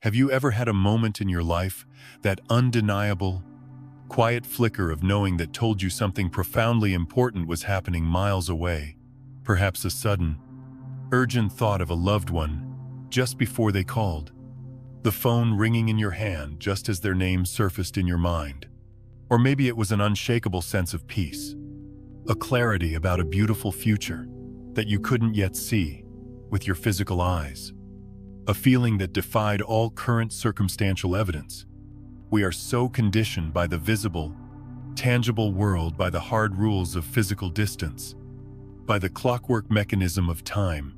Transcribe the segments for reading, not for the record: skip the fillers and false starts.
Have you ever had a moment in your life, that undeniable, quiet flicker of knowing that told you something profoundly important was happening miles away? Perhaps a sudden, urgent thought of a loved one just before they called. The phone ringing in your hand just as their name surfaced in your mind. Or maybe it was an unshakable sense of peace, a clarity about a beautiful future that you couldn't yet see with your physical eyes. A feeling that defied all current circumstantial evidence. We are so conditioned by the visible, tangible world, by the hard rules of physical distance, by the clockwork mechanism of time,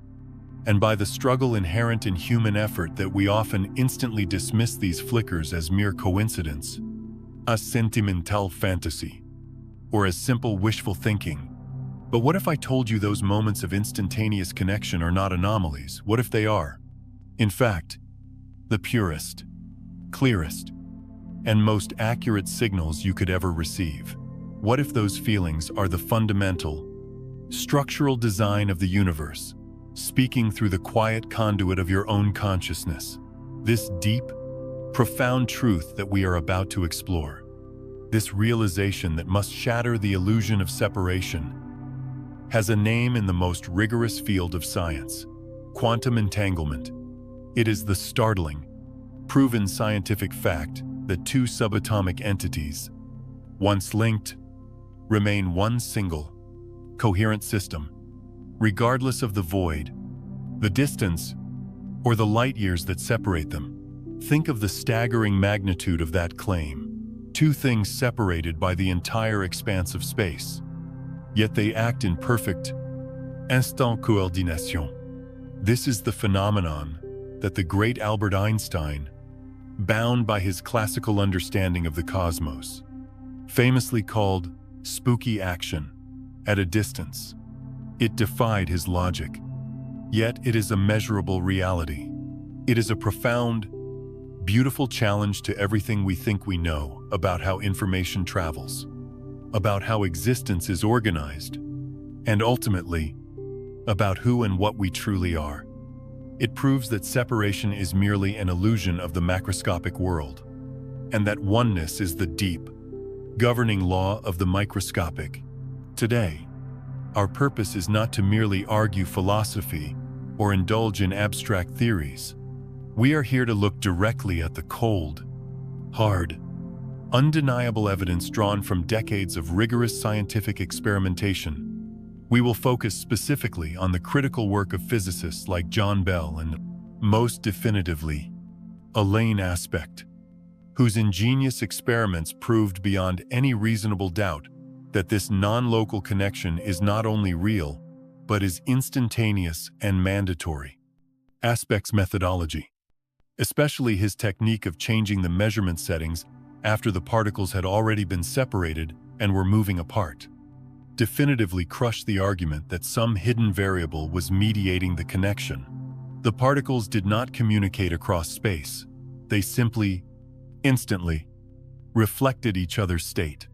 and by the struggle inherent in human effort that we often instantly dismiss these flickers as mere coincidence, a sentimental fantasy, or as simple wishful thinking. But what if I told you those moments of instantaneous connection are not anomalies? What if they are, in fact, the purest, clearest, and most accurate signals you could ever receive? What if those feelings are the fundamental, structural design of the universe, speaking through the quiet conduit of your own consciousness? This deep, profound truth that we are about to explore, this realization that must shatter the illusion of separation, has a name in the most rigorous field of science: quantum entanglement. It is the startling, proven scientific fact that two subatomic entities, once linked, remain one single, coherent system, regardless of the void, the distance, or the light years that separate them. Think of the staggering magnitude of that claim. Two things separated by the entire expanse of space, yet they act in perfect instant coordination. This is the phenomenon that the great Albert Einstein, bound by his classical understanding of the cosmos, famously called spooky action at a distance. It defied his logic, yet it is a measurable reality. It is a profound, beautiful challenge to everything we think we know about how information travels, about how existence is organized, and ultimately, about who and what we truly are. It proves that separation is merely an illusion of the macroscopic world, and that oneness is the deep, governing law of the microscopic. Today, our purpose is not to merely argue philosophy or indulge in abstract theories. We are here to look directly at the cold, hard, undeniable evidence drawn from decades of rigorous scientific experimentation. We will focus specifically on the critical work of physicists like John Bell and, most definitively, Alain Aspect, whose ingenious experiments proved beyond any reasonable doubt that this non-local connection is not only real, but is instantaneous and mandatory. Aspect's methodology, especially his technique of changing the measurement settings after the particles had already been separated and were moving apart, definitively crushed the argument that some hidden variable was mediating the connection. The particles did not communicate across space. They simply, instantly, reflected each other's state,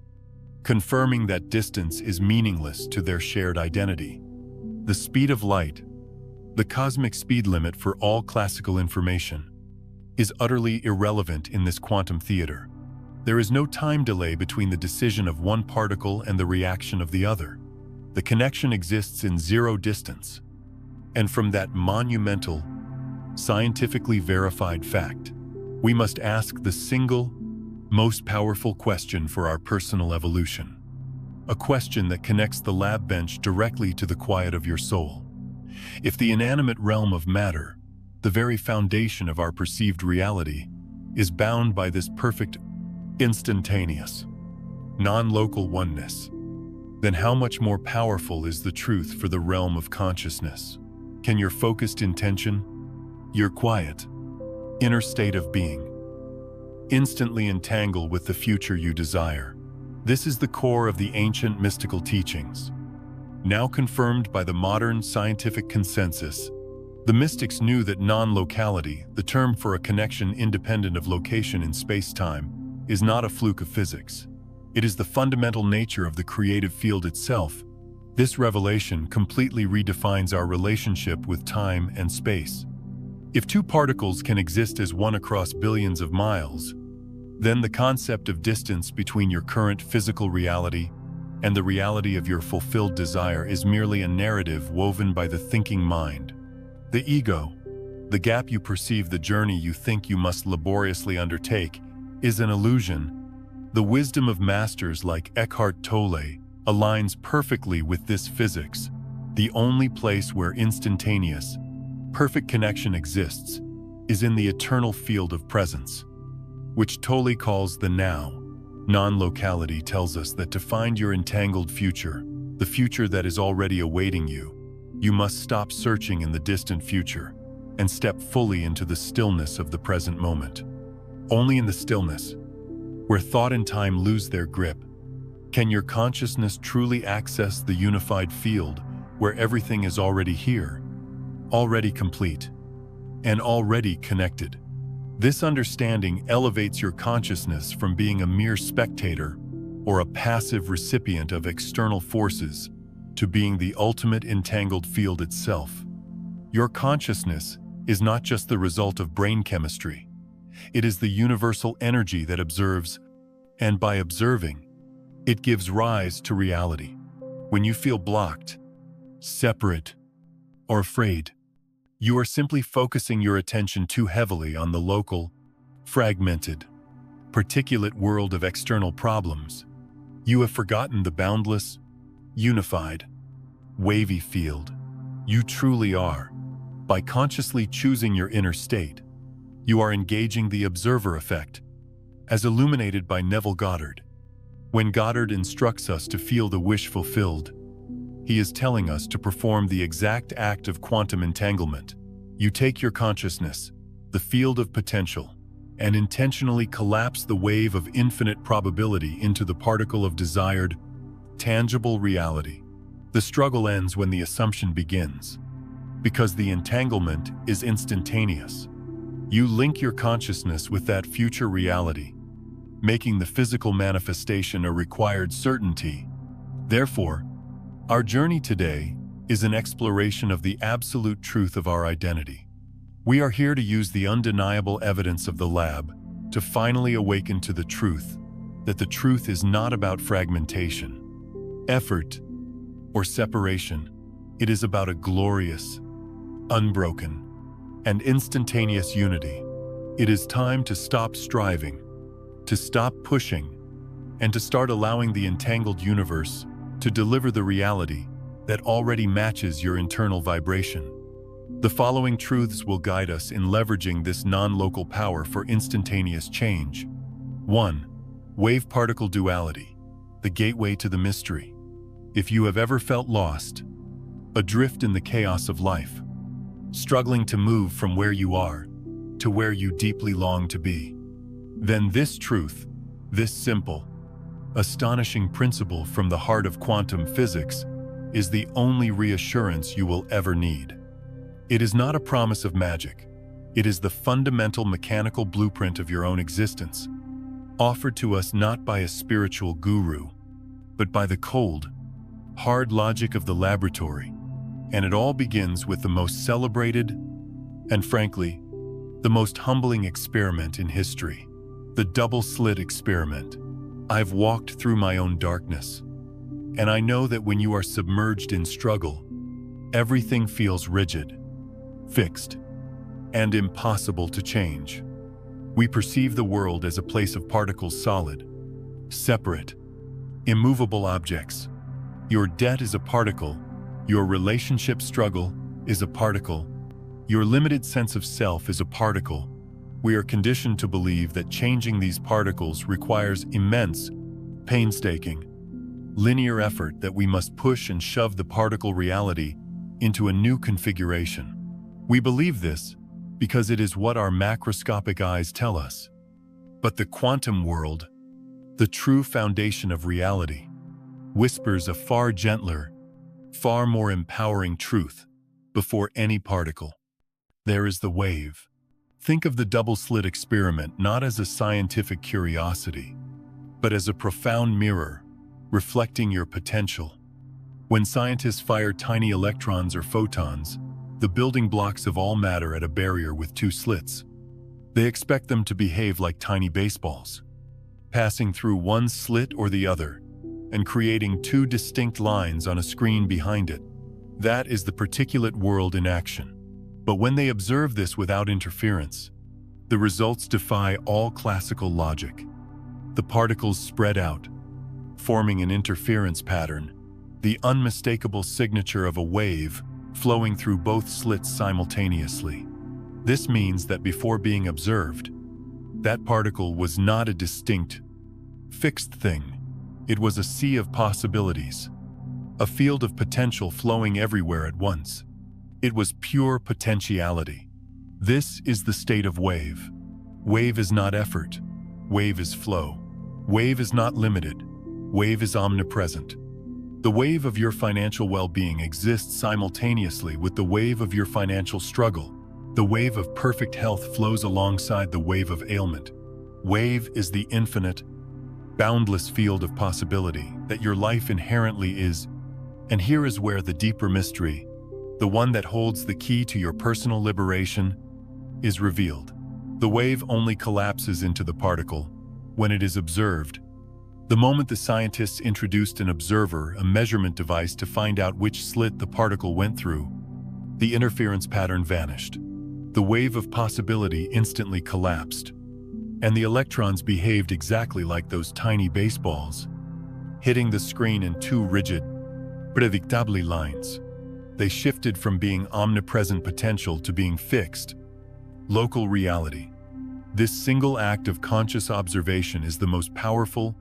confirming that distance is meaningless to their shared identity. The speed of light, the cosmic speed limit for all classical information, is utterly irrelevant in this quantum theater. There is no time delay between the decision of one particle and the reaction of the other. The connection exists in zero distance. And from that monumental, scientifically verified fact, we must ask the single, most powerful question for our personal evolution. A question that connects the lab bench directly to the quiet of your soul. If the inanimate realm of matter, the very foundation of our perceived reality, is bound by this perfect, instantaneous, non-local oneness, then how much more powerful is the truth for the realm of consciousness? Can your focused intention, your quiet, inner state of being, instantly entangle with the future you desire? This is the core of the ancient mystical teachings, now confirmed by the modern scientific consensus. The mystics knew that non-locality, the term for a connection independent of location in space-time, is not a fluke of physics. It is the fundamental nature of the creative field itself. This revelation completely redefines our relationship with time and space. If two particles can exist as one across billions of miles, then the concept of distance between your current physical reality and the reality of your fulfilled desire is merely a narrative woven by the thinking mind. The ego, the gap you perceive, the journey you think you must laboriously undertake, is an illusion. The wisdom of masters like Eckhart Tolle aligns perfectly with this physics. The only place where instantaneous, perfect connection exists is in the eternal field of presence, which Tolle calls the now. Non-locality tells us that to find your entangled future, the future that is already awaiting you, you must stop searching in the distant future and step fully into the stillness of the present moment. Only in the stillness, where thought and time lose their grip, can your consciousness truly access the unified field where everything is already here, already complete, and already connected. This understanding elevates your consciousness from being a mere spectator or a passive recipient of external forces to being the ultimate entangled field itself. Your consciousness is not just the result of brain chemistry. It is the universal energy that observes, and by observing, it gives rise to reality. When you feel blocked, separate, or afraid, you are simply focusing your attention too heavily on the local, fragmented, particulate world of external problems. You have forgotten the boundless, unified, wavy field you truly are. By consciously choosing your inner state, you are engaging the observer effect, as illuminated by Neville Goddard. When Goddard instructs us to feel the wish fulfilled, he is telling us to perform the exact act of quantum entanglement. You take your consciousness, the field of potential, and intentionally collapse the wave of infinite probability into the particle of desired, tangible reality. The struggle ends when the assumption begins, because the entanglement is instantaneous. You link your consciousness with that future reality, making the physical manifestation a required certainty. Therefore, our journey today is an exploration of the absolute truth of our identity. We are here to use the undeniable evidence of the lab to finally awaken to the truth that the truth is not about fragmentation, effort, or separation. It is about a glorious, unbroken, and instantaneous unity. It is time to stop striving, to stop pushing, and to start allowing the entangled universe to deliver the reality that already matches your internal vibration. The following truths will guide us in leveraging this non-local power for instantaneous change. 1. Wave-particle duality, the gateway to the mystery. If you have ever felt lost, adrift in the chaos of life, struggling to move from where you are to where you deeply long to be, then this truth, this simple, astonishing principle from the heart of quantum physics, is the only reassurance you will ever need. It is not a promise of magic. It is the fundamental mechanical blueprint of your own existence, offered to us not by a spiritual guru, but by the cold, hard logic of the laboratory. And it all begins with the most celebrated, and frankly, the most humbling experiment in history, the double-slit experiment. I've walked through my own darkness, and I know that when you are submerged in struggle, everything feels rigid, fixed, and impossible to change. We perceive the world as a place of particles, solid, separate, immovable objects. Your debt is a particle, your relationship struggle is a particle, your limited sense of self is a particle. We are conditioned to believe that changing these particles requires immense, painstaking, linear effort, that we must push and shove the particle reality into a new configuration. We believe this because it is what our macroscopic eyes tell us. But the quantum world, the true foundation of reality, whispers a far gentler, far more empowering truth before any particle. There is the wave. Think of the double-slit experiment not as a scientific curiosity, but as a profound mirror reflecting your potential. When scientists fire tiny electrons or photons the building blocks of all matter at a barrier with two slits. They expect them to behave like tiny baseballs, passing through one slit or the other, and creating two distinct lines on a screen behind it. That is the particulate world in action. But when they observe this without interference, the results defy all classical logic. The particles spread out, forming an interference pattern, the unmistakable signature of a wave flowing through both slits simultaneously. This means that before being observed, that particle was not a distinct, fixed thing. It was a sea of possibilities, a field of potential flowing everywhere at once. It was pure potentiality. This is the state of wave. Wave is not effort. Wave is flow. Wave is not limited. Wave is omnipresent. The wave of your financial well-being exists simultaneously with the wave of your financial struggle. The wave of perfect health flows alongside the wave of ailment. Wave is the infinite, boundless field of possibility that your life inherently is. And here is where the deeper mystery, the one that holds the key to your personal liberation, is revealed. The wave only collapses into the particle when it is observed. The moment the scientists introduced an observer, a measurement device to find out which slit the particle went through, the interference pattern vanished. The wave of possibility instantly collapsed, and the electrons behaved exactly like those tiny baseballs, hitting the screen in two rigid, predictable lines. They shifted from being omnipresent potential to being fixed, local reality. This single act of conscious observation is the most powerful,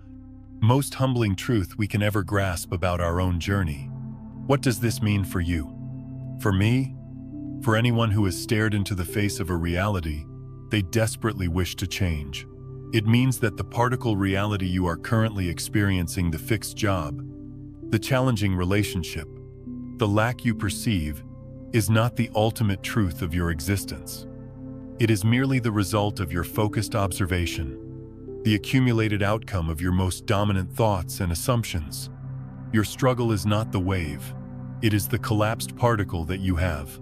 most humbling truth we can ever grasp about our own journey. What does this mean for you? For me? For anyone who has stared into the face of a reality they desperately wish to change. It means that the particle reality you are currently experiencing, the fixed job, the challenging relationship, the lack you perceive, is not the ultimate truth of your existence. It is merely the result of your focused observation, the accumulated outcome of your most dominant thoughts and assumptions. Your struggle is not the wave. It is the collapsed particle that you have,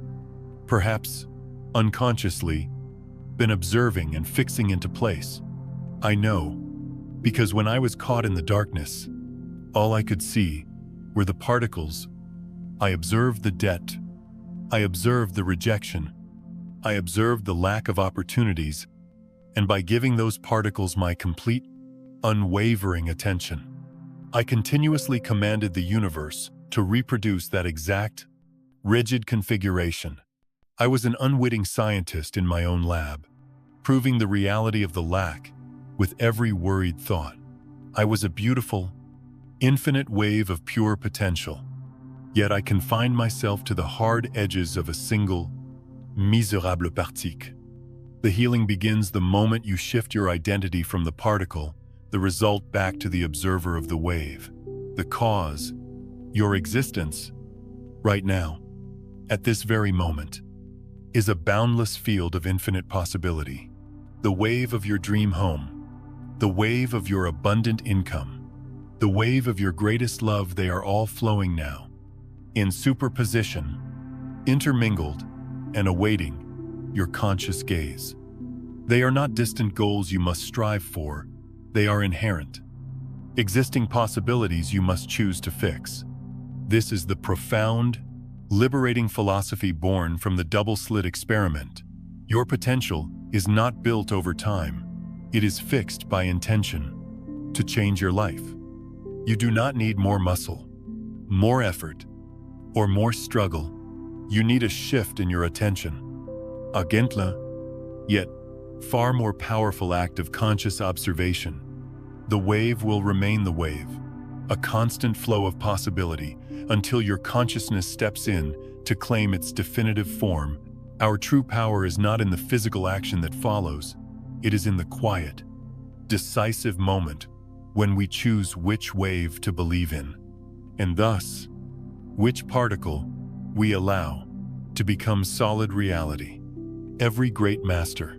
perhaps unconsciously, been observing and fixing into place. I know, because when I was caught in the darkness, all I could see were the particles. I observed the debt. I observed the rejection. I observed the lack of opportunities, and by giving those particles my complete, unwavering attention, I continuously commanded the universe to reproduce that exact, rigid configuration. I was an unwitting scientist in my own lab, proving the reality of the lack with every worried thought. I was a beautiful, infinite wave of pure potential, yet I confined myself to the hard edges of a single, misérable particle. The healing begins the moment you shift your identity from the particle, the result, back to the observer of the wave. The cause, your existence, right now, at this very moment, is a boundless field of infinite possibility. The wave of your dream home, the wave of your abundant income, the wave of your greatest love, they are all flowing now, in superposition, intermingled, and awaiting your conscious gaze. They are not distant goals you must strive for, they are inherent, existing possibilities you must choose to fix. This is the profound, liberating philosophy born from the double-slit experiment. Your potential is not built over time, it is fixed by intention to change your life. You do not need more muscle, more effort, or more struggle. You need a shift in your attention. A gentler, yet far more powerful act of conscious observation. The wave will remain the wave, a constant flow of possibility until your consciousness steps in to claim its definitive form. Our true power is not in the physical action that follows, it is in the quiet, decisive moment when we choose which wave to believe in, and thus, which particle we allow to become solid reality. Every great master,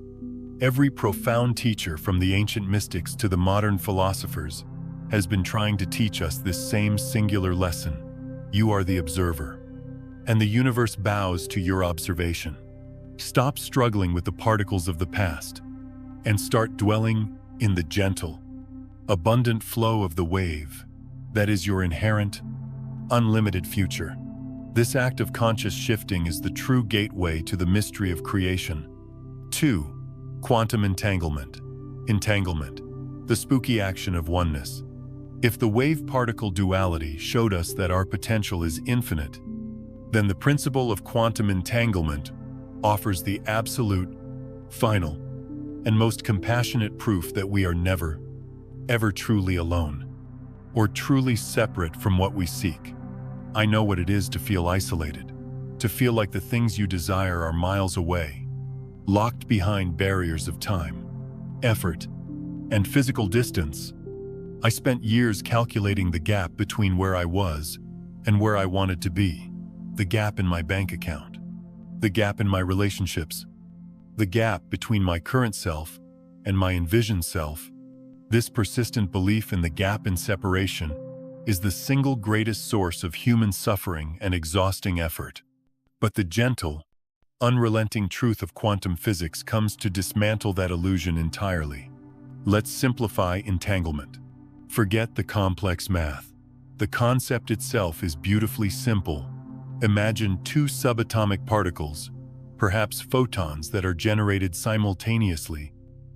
every profound teacher from the ancient mystics to the modern philosophers has been trying to teach us this same singular lesson. You are the observer. and the universe bows to your observation. Stop struggling with the particles of the past and start dwelling in the gentle, abundant flow of the wave that is your inherent, unlimited future. This act of conscious shifting is the true gateway to the mystery of creation. 2. Quantum entanglement. Entanglement, the spooky action of oneness. If the wave-particle duality showed us that our potential is infinite, then the principle of quantum entanglement offers the absolute, final, and most compassionate proof that we are never, ever truly alone, or truly separate from what we seek. I know what it is to feel isolated, to feel like the things you desire are miles away, locked behind barriers of time, effort, and physical distance. I spent years calculating the gap between where I was and where I wanted to be, the gap in my bank account, the gap in my relationships, the gap between my current self and my envisioned self. This persistent belief in the gap in separation is the single greatest source of human suffering and exhausting effort. But the gentle, unrelenting truth of quantum physics comes to dismantle that illusion entirely. Let's simplify entanglement. Forget the complex math. The concept itself is beautifully simple. Imagine two subatomic particles, perhaps photons that are generated simultaneously,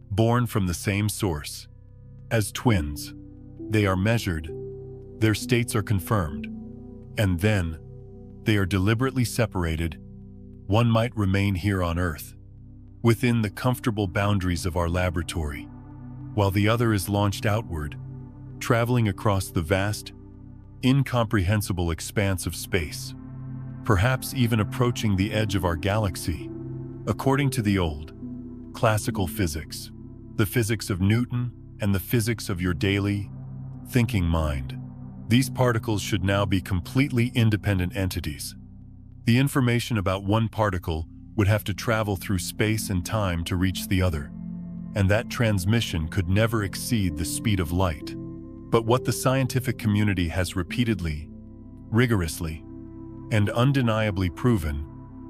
born from the same source. As twins, they are measured, their states are confirmed, and then they are deliberately separated. One might remain here on Earth, within the comfortable boundaries of our laboratory, while the other is launched outward, traveling across the vast, incomprehensible expanse of space, perhaps even approaching the edge of our galaxy. According to the old, classical physics, the physics of Newton and the physics of your daily, thinking mind, these particles should now be completely independent entities. The information about one particle would have to travel through space and time to reach the other, and that transmission could never exceed the speed of light. But what the scientific community has repeatedly, rigorously, and undeniably proven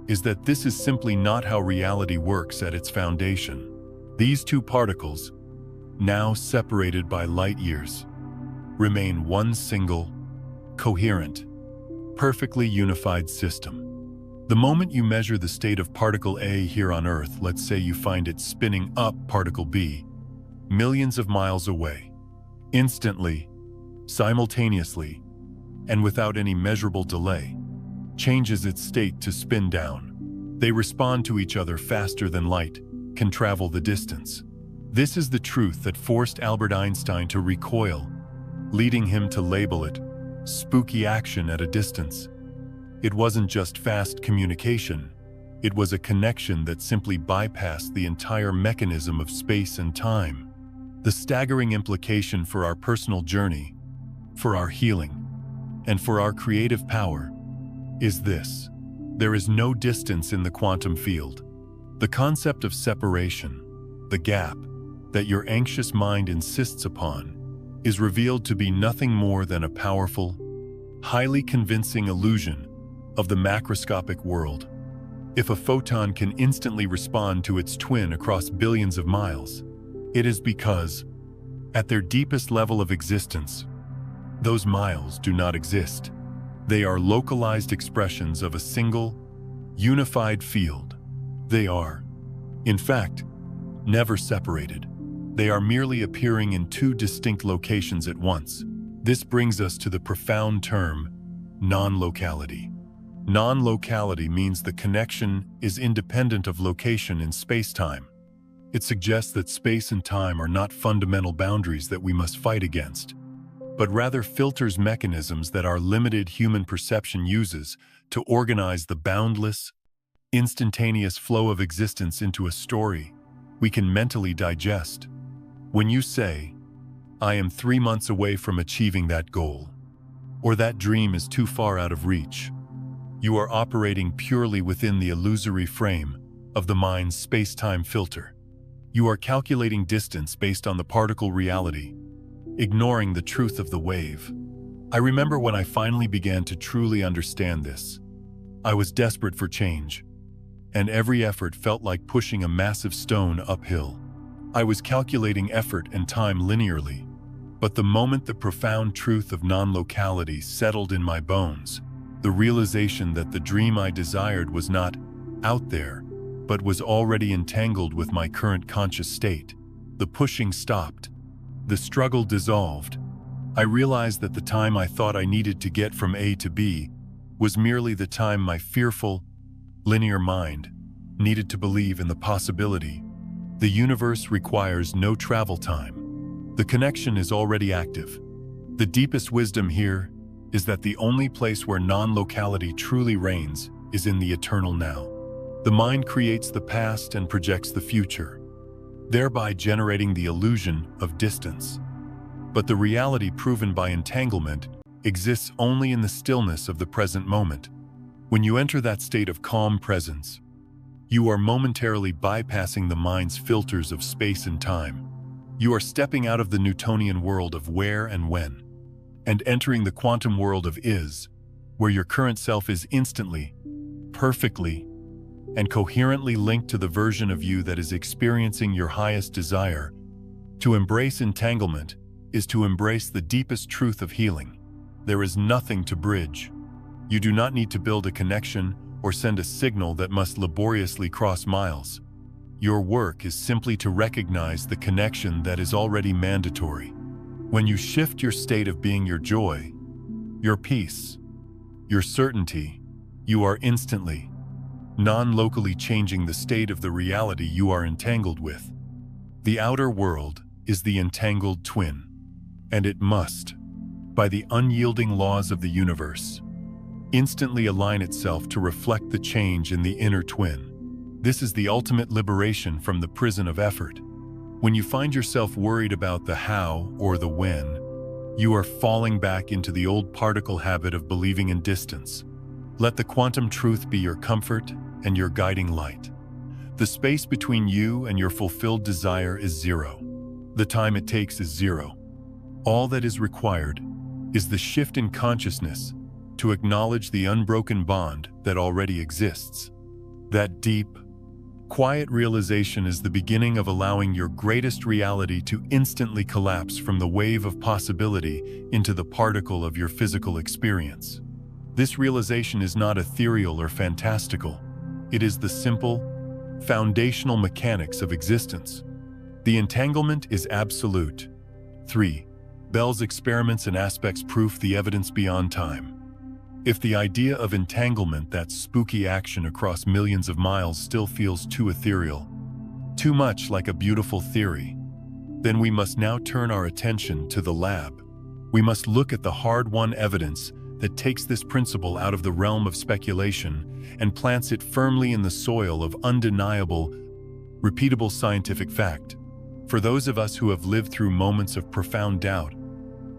is that this is simply not how reality works at its foundation. These two particles, now separated by light years, remain one single, coherent, perfectly unified system. The moment you measure the state of particle A here on Earth, let's say you find it spinning up particle B, millions of miles away, instantly, simultaneously, and without any measurable delay, changes its state to spin down. They respond to each other faster than light can travel the distance. This is the truth that forced Albert Einstein to recoil, leading him to label it spooky action at a distance. It wasn't just fast communication, it was a connection that simply bypassed the entire mechanism of space and time. The staggering implication for our personal journey, for our healing, and for our creative power is this: there is no distance in the quantum field. The concept of separation, the gap that your anxious mind insists upon, is revealed to be nothing more than a powerful, highly convincing illusion of the macroscopic world. If a photon can instantly respond to its twin across billions of miles, it is because, at their deepest level of existence, those miles do not exist. They are localized expressions of a single, unified field. They are, in fact, never separated. They are merely appearing in two distinct locations at once. This brings us to the profound term, non-locality. Non-locality means the connection is independent of location in space-time. It suggests that space and time are not fundamental boundaries that we must fight against, but rather filters mechanisms that our limited human perception uses to organize the boundless, instantaneous flow of existence into a story we can mentally digest. When you say, "I am 3 months away from achieving that goal," or "that dream is too far out of reach," you are operating purely within the illusory frame of the mind's space-time filter. You are calculating distance based on the particle reality, ignoring the truth of the wave. I remember when I finally began to truly understand this. I was desperate for change, and every effort felt like pushing a massive stone uphill. I was calculating effort and time linearly, but the moment the profound truth of non-locality settled in my bones, the realization that the dream I desired was not out there, but was already entangled with my current conscious state, the pushing stopped. The struggle dissolved. I realized that the time I thought I needed to get from A to B was merely the time my fearful, linear mind needed to believe in the possibility. The universe requires no travel time. The connection is already active. The deepest wisdom here is that the only place where non-locality truly reigns is in the eternal now. The mind creates the past and projects the future, thereby generating the illusion of distance. But the reality proven by entanglement exists only in the stillness of the present moment. When you enter that state of calm presence, you are momentarily bypassing the mind's filters of space and time. You are stepping out of the Newtonian world of where and when, and entering the quantum world of is, where your current self is instantly, perfectly, and coherently linked to the version of you that is experiencing your highest desire. To embrace entanglement is to embrace the deepest truth of healing. There is nothing to bridge. You do not need to build a connection or send a signal that must laboriously cross miles. Your work is simply to recognize the connection that is already mandatory. When you shift your state of being your joy, your peace, your certainty, you are instantly, non-locally changing the state of the reality you are entangled with. The outer world is the entangled twin, and it must, by the unyielding laws of the universe, instantly align itself to reflect the change in the inner twin. This is the ultimate liberation from the prison of effort. When you find yourself worried about the how or the when, you are falling back into the old particle habit of believing in distance. Let the quantum truth be your comfort and your guiding light. The space between you and your fulfilled desire is zero. The time it takes is zero. All that is required is the shift in consciousness to acknowledge the unbroken bond that already exists. That deep, quiet realization is the beginning of allowing your greatest reality to instantly collapse from the wave of possibility into the particle of your physical experience. This realization is not ethereal or fantastical. It is the simple, foundational mechanics of existence. The entanglement is absolute. 3. Bell's experiments and aspects proof the evidence beyond time. If the idea of entanglement, that spooky action across millions of miles, still feels too ethereal, too much like a beautiful theory, then we must now turn our attention to the lab. We must look at the hard-won evidence that takes this principle out of the realm of speculation and plants it firmly in the soil of undeniable, repeatable scientific fact. For those of us who have lived through moments of profound doubt,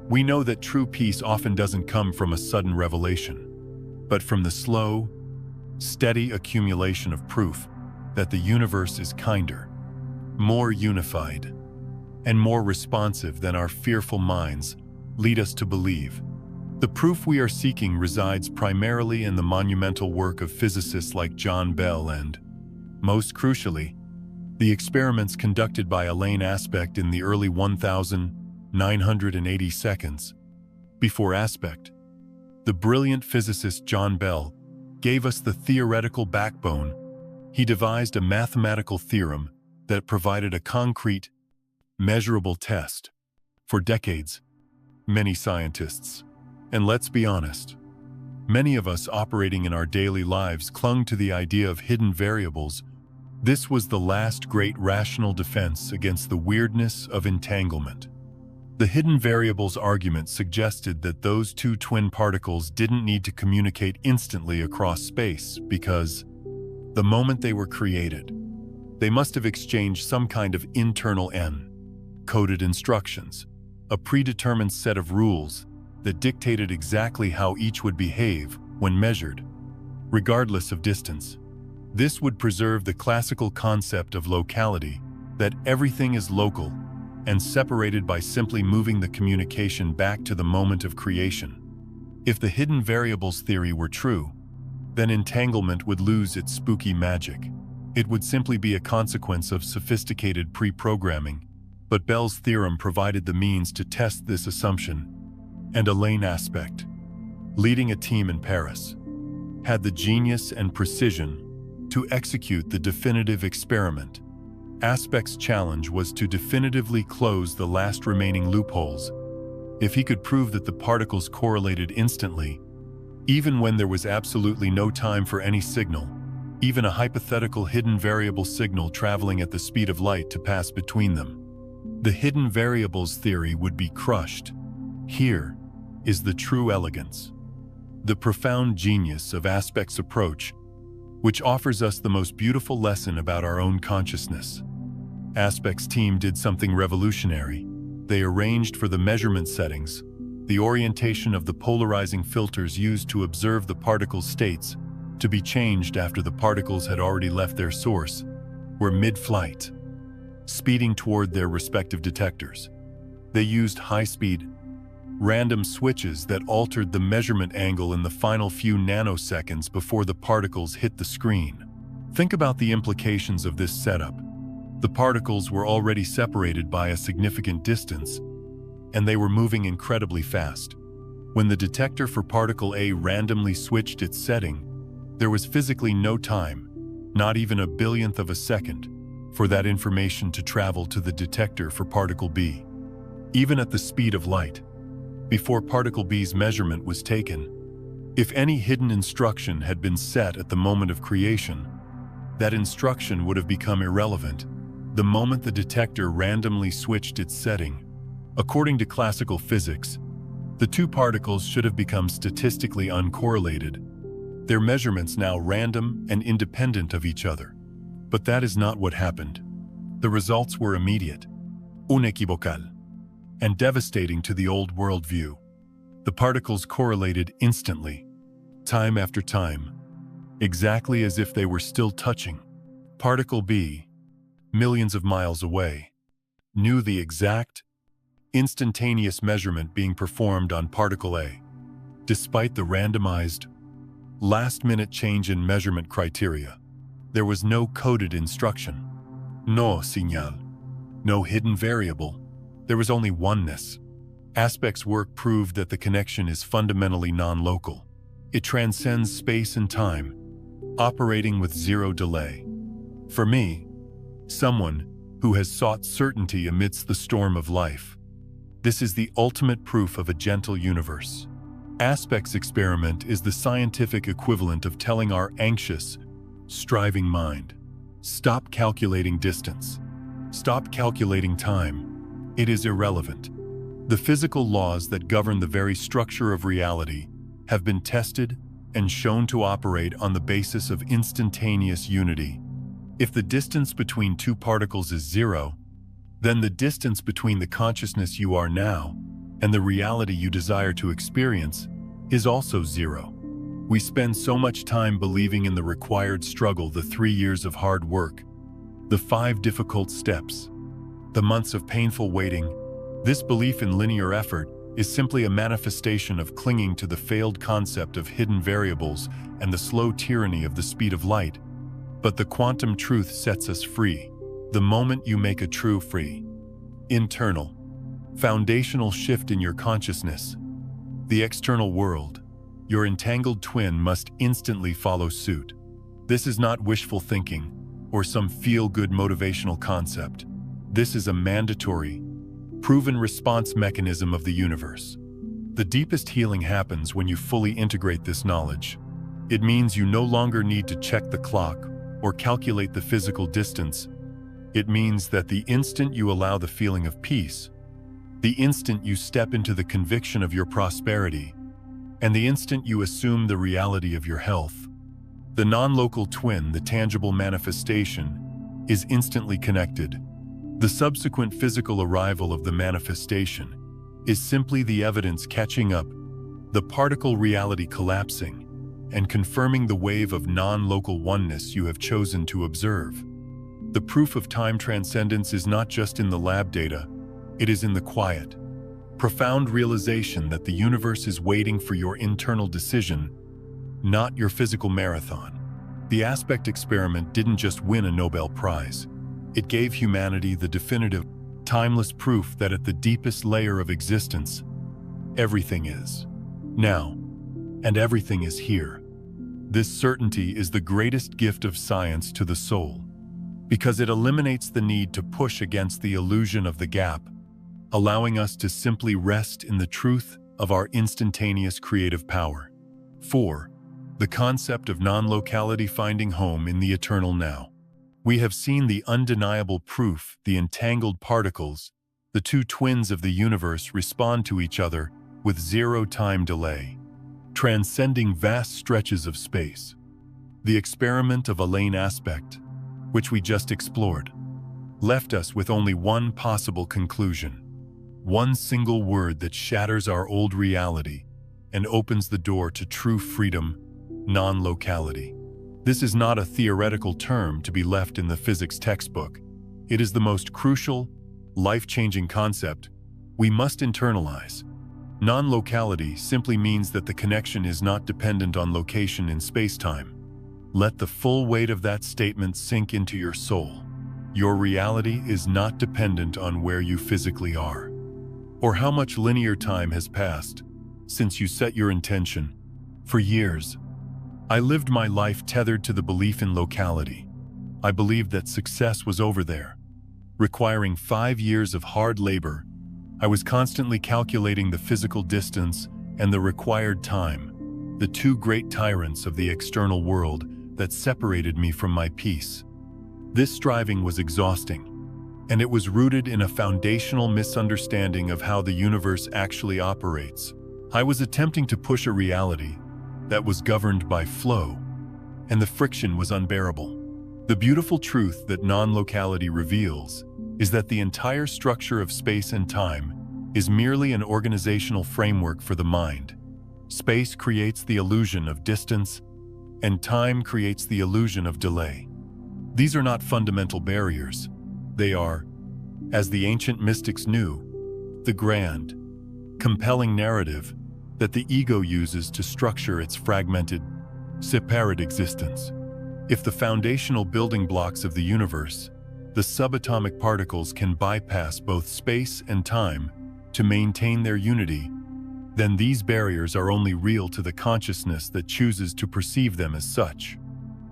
we know that true peace often doesn't come from a sudden revelation, but from the slow, steady accumulation of proof that the universe is kinder, more unified, and more responsive than our fearful minds lead us to believe. The proof we are seeking resides primarily in the monumental work of physicists like John Bell and, most crucially, the experiments conducted by Elaine Aspect in the early 1980 seconds. Before Aspect, the brilliant physicist John Bell gave us the theoretical backbone. He devised a mathematical theorem that provided a concrete, measurable test. For decades, many scientists, and let's be honest, many of us operating in our daily lives, clung to the idea of hidden variables. This was the last great rational defense against the weirdness of entanglement. The hidden variables argument suggested that those two twin particles didn't need to communicate instantly across space because, the moment they were created, they must have exchanged some kind of internal coded instructions, a predetermined set of rules that dictated exactly how each would behave when measured, regardless of distance. This would preserve the classical concept of locality, that everything is local and separated by simply moving the communication back to the moment of creation. If the hidden variables theory were true, then entanglement would lose its spooky magic. It would simply be a consequence of sophisticated pre-programming, but Bell's theorem provided the means to test this assumption. And Elaine Aspect, leading a team in Paris, had the genius and precision to execute the definitive experiment. Aspect's challenge was to definitively close the last remaining loopholes. If he could prove that the particles correlated instantly, even when there was absolutely no time for any signal, even a hypothetical hidden variable signal traveling at the speed of light to pass between them, the hidden variables theory would be crushed. Here is the true elegance, the profound genius of Aspect's approach, which offers us the most beautiful lesson about our own consciousness. Aspect's team did something revolutionary. They arranged for the measurement settings, the orientation of the polarizing filters used to observe the particles' states, to be changed after the particles had already left their source, were mid-flight, speeding toward their respective detectors. They used high-speed, random switches that altered the measurement angle in the final few nanoseconds before the particles hit the screen. Think about the implications of this setup. The particles were already separated by a significant distance, and they were moving incredibly fast. When the detector for particle A randomly switched its setting, there was physically no time, not even a billionth of a second, for that information to travel to the detector for particle B. Even at the speed of light, before particle B's measurement was taken, if any hidden instruction had been set at the moment of creation, that instruction would have become irrelevant the moment the detector randomly switched its setting. According to classical physics, the two particles should have become statistically uncorrelated, their measurements now random and independent of each other. But that is not what happened. The results were immediate, unequivocal, and devastating to the old worldview. The particles correlated instantly, time after time, exactly as if they were still touching. Particle B, millions of miles away, knew the exact, instantaneous measurement being performed on particle A, despite the randomized, last-minute change in measurement criteria. There was no coded instruction, no signal, no hidden variable. There was only oneness. Aspect's work proved that the connection is fundamentally non-local. It transcends space and time, operating with zero delay. For me, someone who has sought certainty amidst the storm of life, this is the ultimate proof of a gentle universe. Aspect's experiment is the scientific equivalent of telling our anxious, striving mind, stop calculating distance, stop calculating time. It is irrelevant. The physical laws that govern the very structure of reality have been tested and shown to operate on the basis of instantaneous unity. If the distance between two particles is zero, then the distance between the consciousness you are now and the reality you desire to experience is also zero. We spend so much time believing in the required struggle, the 3 years of hard work, the 5 difficult steps, the months of painful waiting. This belief in linear effort is simply a manifestation of clinging to the failed concept of hidden variables and the slow tyranny of the speed of light. But the quantum truth sets us free. The moment you make a true free, internal, foundational shift in your consciousness, the external world, your entangled twin must instantly follow suit. This is not wishful thinking or some feel-good motivational concept. This is a mandatory, proven response mechanism of the universe. The deepest healing happens when you fully integrate this knowledge. It means you no longer need to check the clock or calculate the physical distance. It means that the instant you allow the feeling of peace, the instant you step into the conviction of your prosperity, and the instant you assume the reality of your health, the non-local twin, the tangible manifestation, is instantly connected. The subsequent physical arrival of the manifestation is simply the evidence catching up, the particle reality collapsing, and confirming the wave of non-local oneness you have chosen to observe. The proof of time transcendence is not just in the lab data, it is in the quiet, profound realization that the universe is waiting for your internal decision not your physical marathon. The aspect experiment didn't just win a Nobel Prize. It gave humanity the definitive, timeless proof that at the deepest layer of existence, everything is now, and everything is here. This certainty is the greatest gift of science to the soul, because it eliminates the need to push against the illusion of the gap, allowing us to simply rest in the truth of our instantaneous creative power. 4. The concept of non-locality finding home in the eternal now. We have seen the undeniable proof the entangled particles, the two twins of the universe, respond to each other with zero time delay, transcending vast stretches of space. The experiment of Alain aspect, which we just explored, left us with only one possible conclusion, one single word that shatters our old reality and opens the door to true freedom: non-locality. This is not a theoretical term to be left in the physics textbook. It is the most crucial, life-changing concept we must internalize. Non-locality simply means that the connection is not dependent on location in space-time. Let the full weight of that statement sink into your soul. Your reality is not dependent on where you physically are, or how much linear time has passed since you set your intention. For years, I lived my life tethered to the belief in locality. I believed that success was over there. Requiring 5 years of hard labor, I was constantly calculating the physical distance and the required time, the two great tyrants of the external world that separated me from my peace. This striving was exhausting, and it was rooted in a foundational misunderstanding of how the universe actually operates. I was attempting to push a reality that was governed by flow, and the friction was unbearable. The beautiful truth that non-locality reveals is that the entire structure of space and time is merely an organizational framework for the mind. Space creates the illusion of distance, and time creates the illusion of delay. These are not fundamental barriers. They are, as the ancient mystics knew, the grand, compelling narrative that the ego uses to structure its fragmented, separate existence. If the foundational building blocks of the universe, the subatomic particles, can bypass both space and time to maintain their unity, then these barriers are only real to the consciousness that chooses to perceive them as such.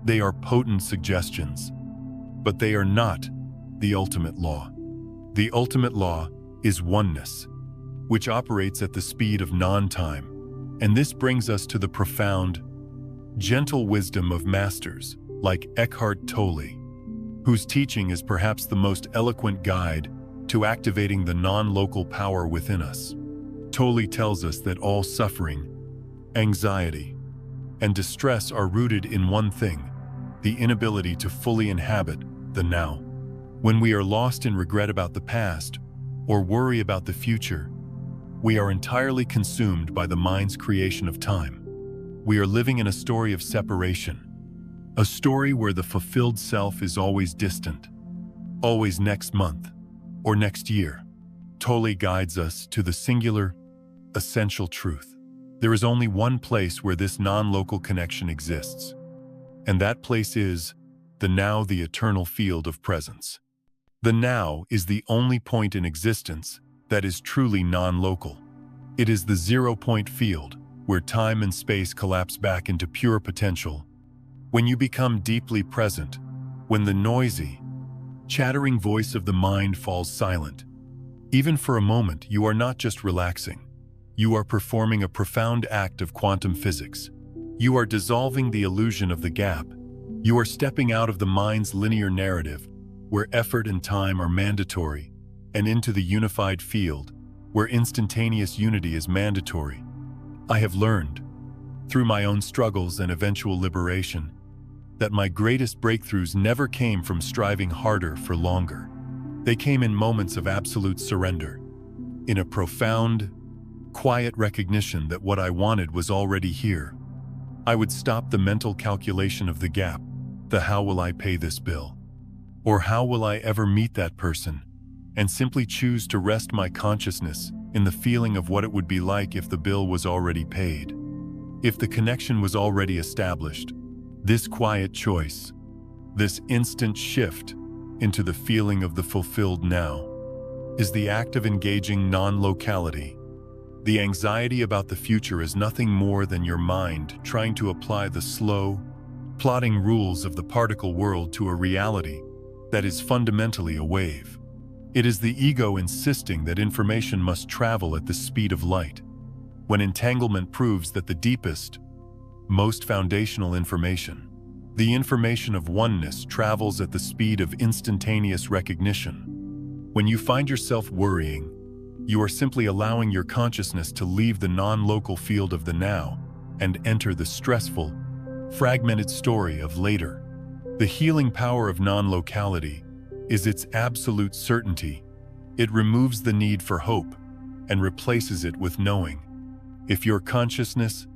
They are potent suggestions, but they are not the ultimate law. The ultimate law is oneness, which operates at the speed of non-time. And this brings us to the profound, gentle wisdom of masters like Eckhart Tolle, whose teaching is perhaps the most eloquent guide to activating the non-local power within us. Tolle tells us that all suffering, anxiety, and distress are rooted in one thing: the inability to fully inhabit the now. When we are lost in regret about the past or worry about the future, we are entirely consumed by the mind's creation of time. We are living in a story of separation, a story where the fulfilled self is always distant, always next month or next year. Tolle guides us to the singular, essential truth. There is only one place where this non-local connection exists, and that place is the now, the eternal field of presence. The now is the only point in existence that is truly non-local. It is the zero-point field where time and space collapse back into pure potential. When you become deeply present, when the noisy, chattering voice of the mind falls silent, even for a moment, you are not just relaxing. You are performing a profound act of quantum physics. You are dissolving the illusion of the gap. You are stepping out of the mind's linear narrative, where effort and time are mandatory, and into the unified field, where instantaneous unity is mandatory. I have learned, through my own struggles and eventual liberation, that my greatest breakthroughs never came from striving harder for longer. They came in moments of absolute surrender, in a profound, quiet recognition that what I wanted was already here. I would stop the mental calculation of the gap, the how will I pay this bill, or how will I ever meet that person, and simply choose to rest my consciousness in the feeling of what it would be like if the bill was already paid. If the connection was already established, this quiet choice, this instant shift into the feeling of the fulfilled now, is the act of engaging non-locality. The anxiety about the future is nothing more than your mind trying to apply the slow, plotting rules of the particle world to a reality that is fundamentally a wave. It is the ego insisting that information must travel at the speed of light, when entanglement proves that the deepest, most foundational information, the information of oneness, travels at the speed of instantaneous recognition. When you find yourself worrying, you are simply allowing your consciousness to leave the non-local field of the now and enter the stressful, fragmented story of later. The healing power of non-locality is its absolute certainty. It removes the need for hope and replaces it with knowing. If your consciousness,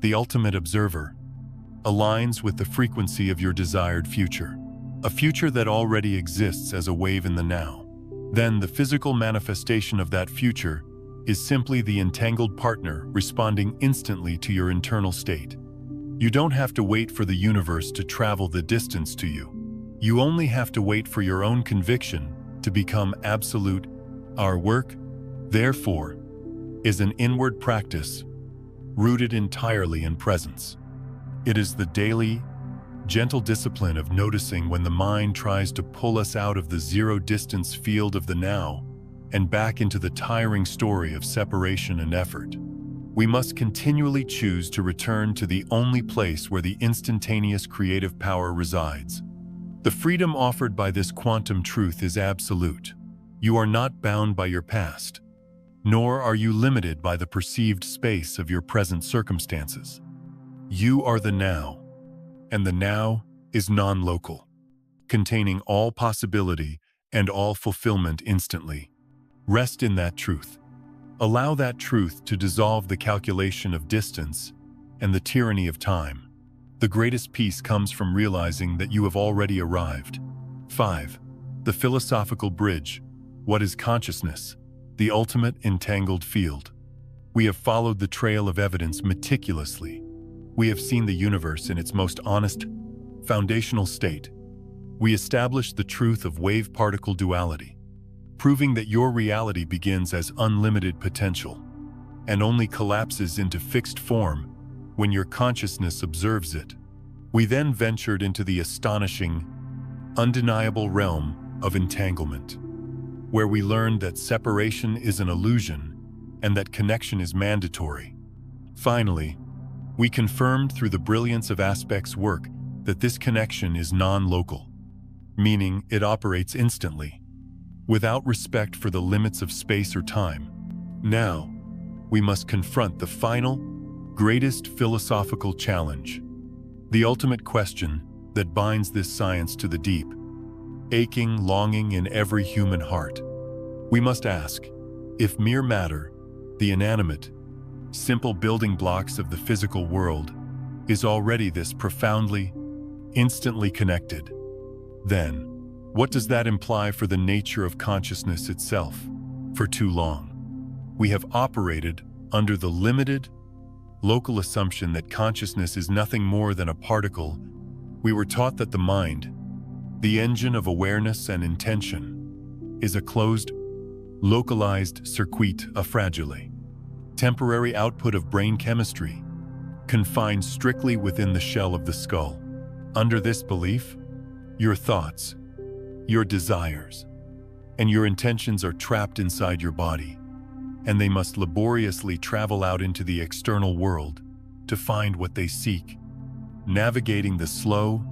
the ultimate observer, aligns with the frequency of your desired future, a future that already exists as a wave in the now, then the physical manifestation of that future is simply the entangled partner responding instantly to your internal state. You don't have to wait for the universe to travel the distance to you. You only have to wait for your own conviction to become absolute. Our work, therefore, is an inward practice rooted entirely in presence. It is the daily, gentle discipline of noticing when the mind tries to pull us out of the zero-distance field of the now and back into the tiring story of separation and effort. We must continually choose to return to the only place where the instantaneous creative power resides. The freedom offered by this quantum truth is absolute. You are not bound by your past, nor are you limited by the perceived space of your present circumstances. You are the now, and the now is non-local, containing all possibility and all fulfillment instantly. Rest in that truth. Allow that truth to dissolve the calculation of distance and the tyranny of time. The greatest peace comes from realizing that you have already arrived. 5. The philosophical bridge. What is consciousness? The ultimate entangled field. We have followed the trail of evidence meticulously. We have seen the universe in its most honest, foundational state. We established the truth of wave-particle duality, proving that your reality begins as unlimited potential and only collapses into fixed form when your consciousness observes it. We then ventured into the astonishing, undeniable realm of entanglement, where we learned that separation is an illusion and that connection is mandatory. Finally, we confirmed through the brilliance of Aspect's work that this connection is non-local, meaning it operates instantly, without respect for the limits of space or time. Now, we must confront the final, greatest philosophical challenge, the ultimate question that binds this science to the deep, aching longing in every human heart. We must ask, if mere matter, the inanimate, simple building blocks of the physical world, is already this profoundly, instantly connected, then what does that imply for the nature of consciousness itself? For too long, we have operated under the limited, local assumption that consciousness is nothing more than a particle. We were taught that the mind, the engine of awareness and intention, is a closed, localized circuit, a fragile, temporary output of brain chemistry, confined strictly within the shell of the skull. Under this belief, your thoughts, your desires, and your intentions are trapped inside your body, and they must laboriously travel out into the external world to find what they seek, navigating the slow,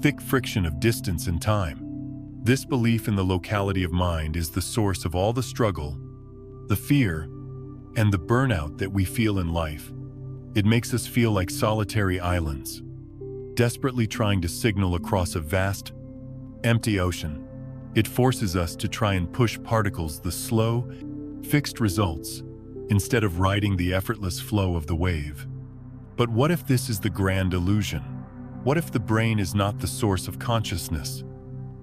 thick friction of distance and time. This belief in the locality of mind is the source of all the struggle, the fear, and the burnout that we feel in life. It makes us feel like solitary islands, desperately trying to signal across a vast, empty ocean. It forces us to try and push particles the slow, fixed results, instead of riding the effortless flow of the wave. But what if this is the grand illusion? What if the brain is not the source of consciousness,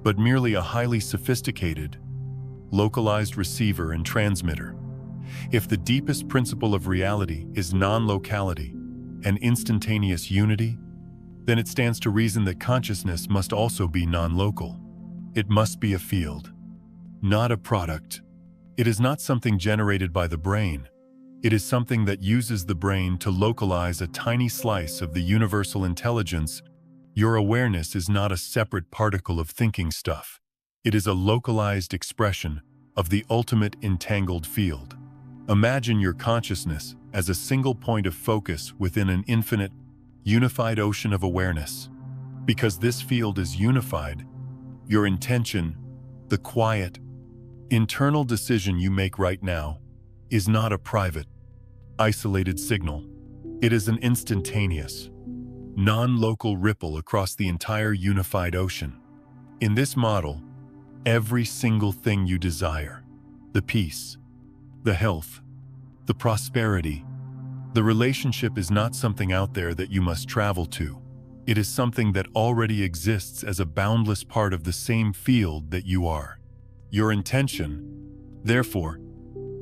but merely a highly sophisticated, localized receiver and transmitter? If the deepest principle of reality is non-locality, and instantaneous unity, then it stands to reason that consciousness must also be non-local. It must be a field, not a product. It is not something generated by the brain. It is something that uses the brain to localize a tiny slice of the universal intelligence. Your awareness is not a separate particle of thinking stuff. It is a localized expression of the ultimate entangled field. Imagine your consciousness as a single point of focus within an infinite, unified ocean of awareness. Because this field is unified, your intention, the quiet, internal decision you make right now, is not a private, isolated signal. It is an instantaneous, non-local ripple across the entire unified ocean. In this model, every single thing you desire, the peace, the health, the prosperity, the relationship is not something out there that you must travel to. It is something that already exists as a boundless part of the same field that you are. Your intention, therefore,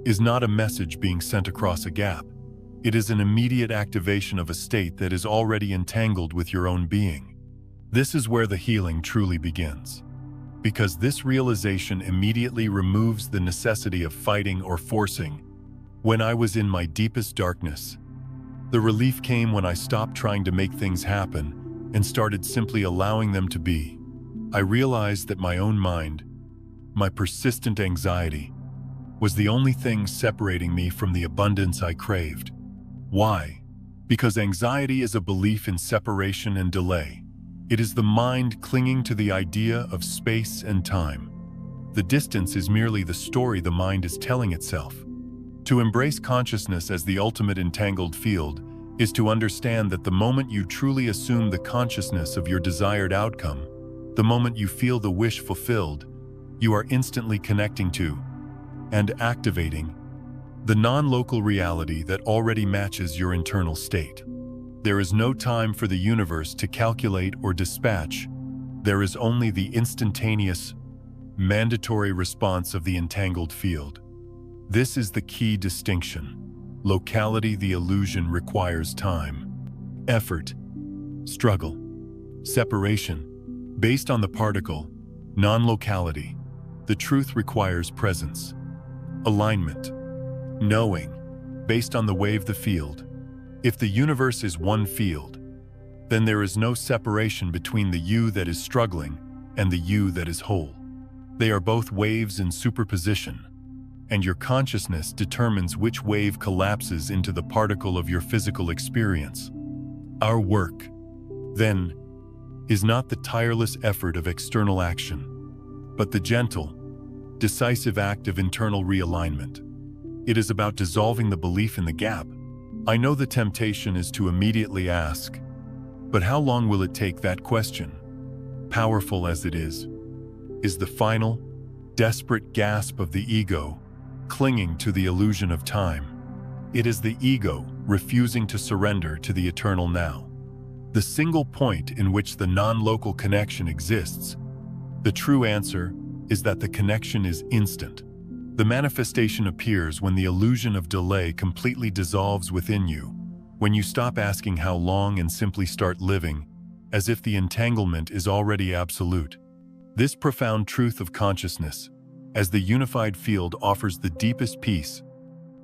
is not a message being sent across a gap. It is an immediate activation of a state that is already entangled with your own being. This is where the healing truly begins. Because this realization immediately removes the necessity of fighting or forcing. When I was in my deepest darkness, the relief came when I stopped trying to make things happen and started simply allowing them to be. I realized that my own mind, my persistent anxiety, was the only thing separating me from the abundance I craved. Why? Because anxiety is a belief in separation and delay. It is the mind clinging to the idea of space and time. The distance is merely the story the mind is telling itself. To embrace consciousness as the ultimate entangled field is to understand that the moment you truly assume the consciousness of your desired outcome, the moment you feel the wish fulfilled, you are instantly connecting to and activating the non-local reality that already matches your internal state. There is no time for the universe to calculate or dispatch. There is only the instantaneous, mandatory response of the entangled field. This is the key distinction. Locality, the illusion, requires time, effort, struggle, separation. Based on the particle, non-locality, the truth requires presence, alignment, knowing, based on the wave, the field. If the universe is one field, then there is no separation between the you that is struggling and the you that is whole. They are both waves in superposition, and your consciousness determines which wave collapses into the particle of your physical experience. Our work, then, is not the tireless effort of external action, but the gentle, decisive act of internal realignment. It is about dissolving the belief in the gap. I know the temptation is to immediately ask, but how long will it take? That question, powerful as it is the final, desperate gasp of the ego clinging to the illusion of time. It is the ego refusing to surrender to the eternal now. The single point in which the non-local connection exists. The true answer is that the connection is instant. The manifestation appears when the illusion of delay completely dissolves within you, when you stop asking how long and simply start living as if the entanglement is already absolute. This profound truth of consciousness, as the unified field, offers the deepest peace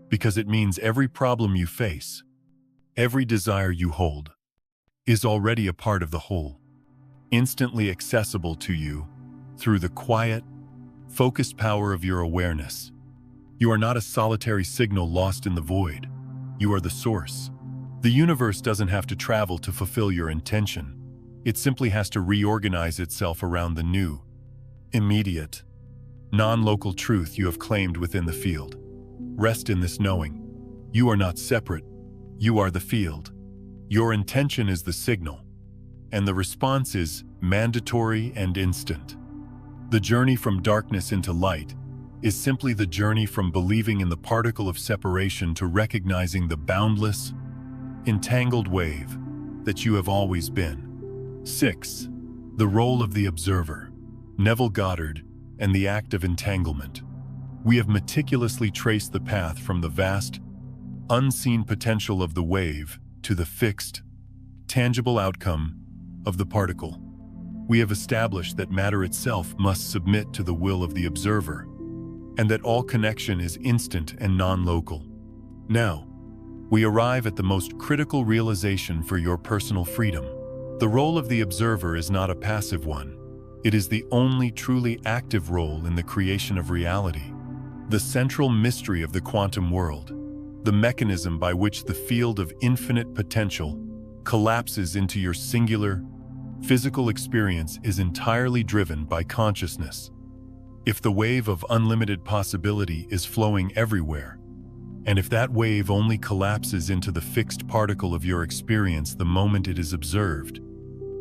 because it means every problem you face, every desire you hold, is already a part of the whole, instantly accessible to you through the quiet, focused power of your awareness. You are not a solitary signal lost in the void. You are the source. The universe doesn't have to travel to fulfill your intention. It simply has to reorganize itself around the new, immediate, non-local truth you have claimed within the field. Rest in this knowing. You are not separate. You are the field. Your intention is the signal, and the response is mandatory and instant. The journey from darkness into light is simply the journey from believing in the particle of separation to recognizing the boundless, entangled wave that you have always been. 6. The role of the observer. Neville Goddard and the act of entanglement. We have meticulously traced the path from the vast, unseen potential of the wave to the fixed, tangible outcome of the particle. We have established that matter itself must submit to the will of the observer, and that all connection is instant and non-local. Now, we arrive at the most critical realization for your personal freedom. The role of the observer is not a passive one. It is the only truly active role in the creation of reality. The central mystery of the quantum world, the mechanism by which the field of infinite potential collapses into your singular, physical experience, is entirely driven by consciousness. If the wave of unlimited possibility is flowing everywhere, and if that wave only collapses into the fixed particle of your experience the moment it is observed,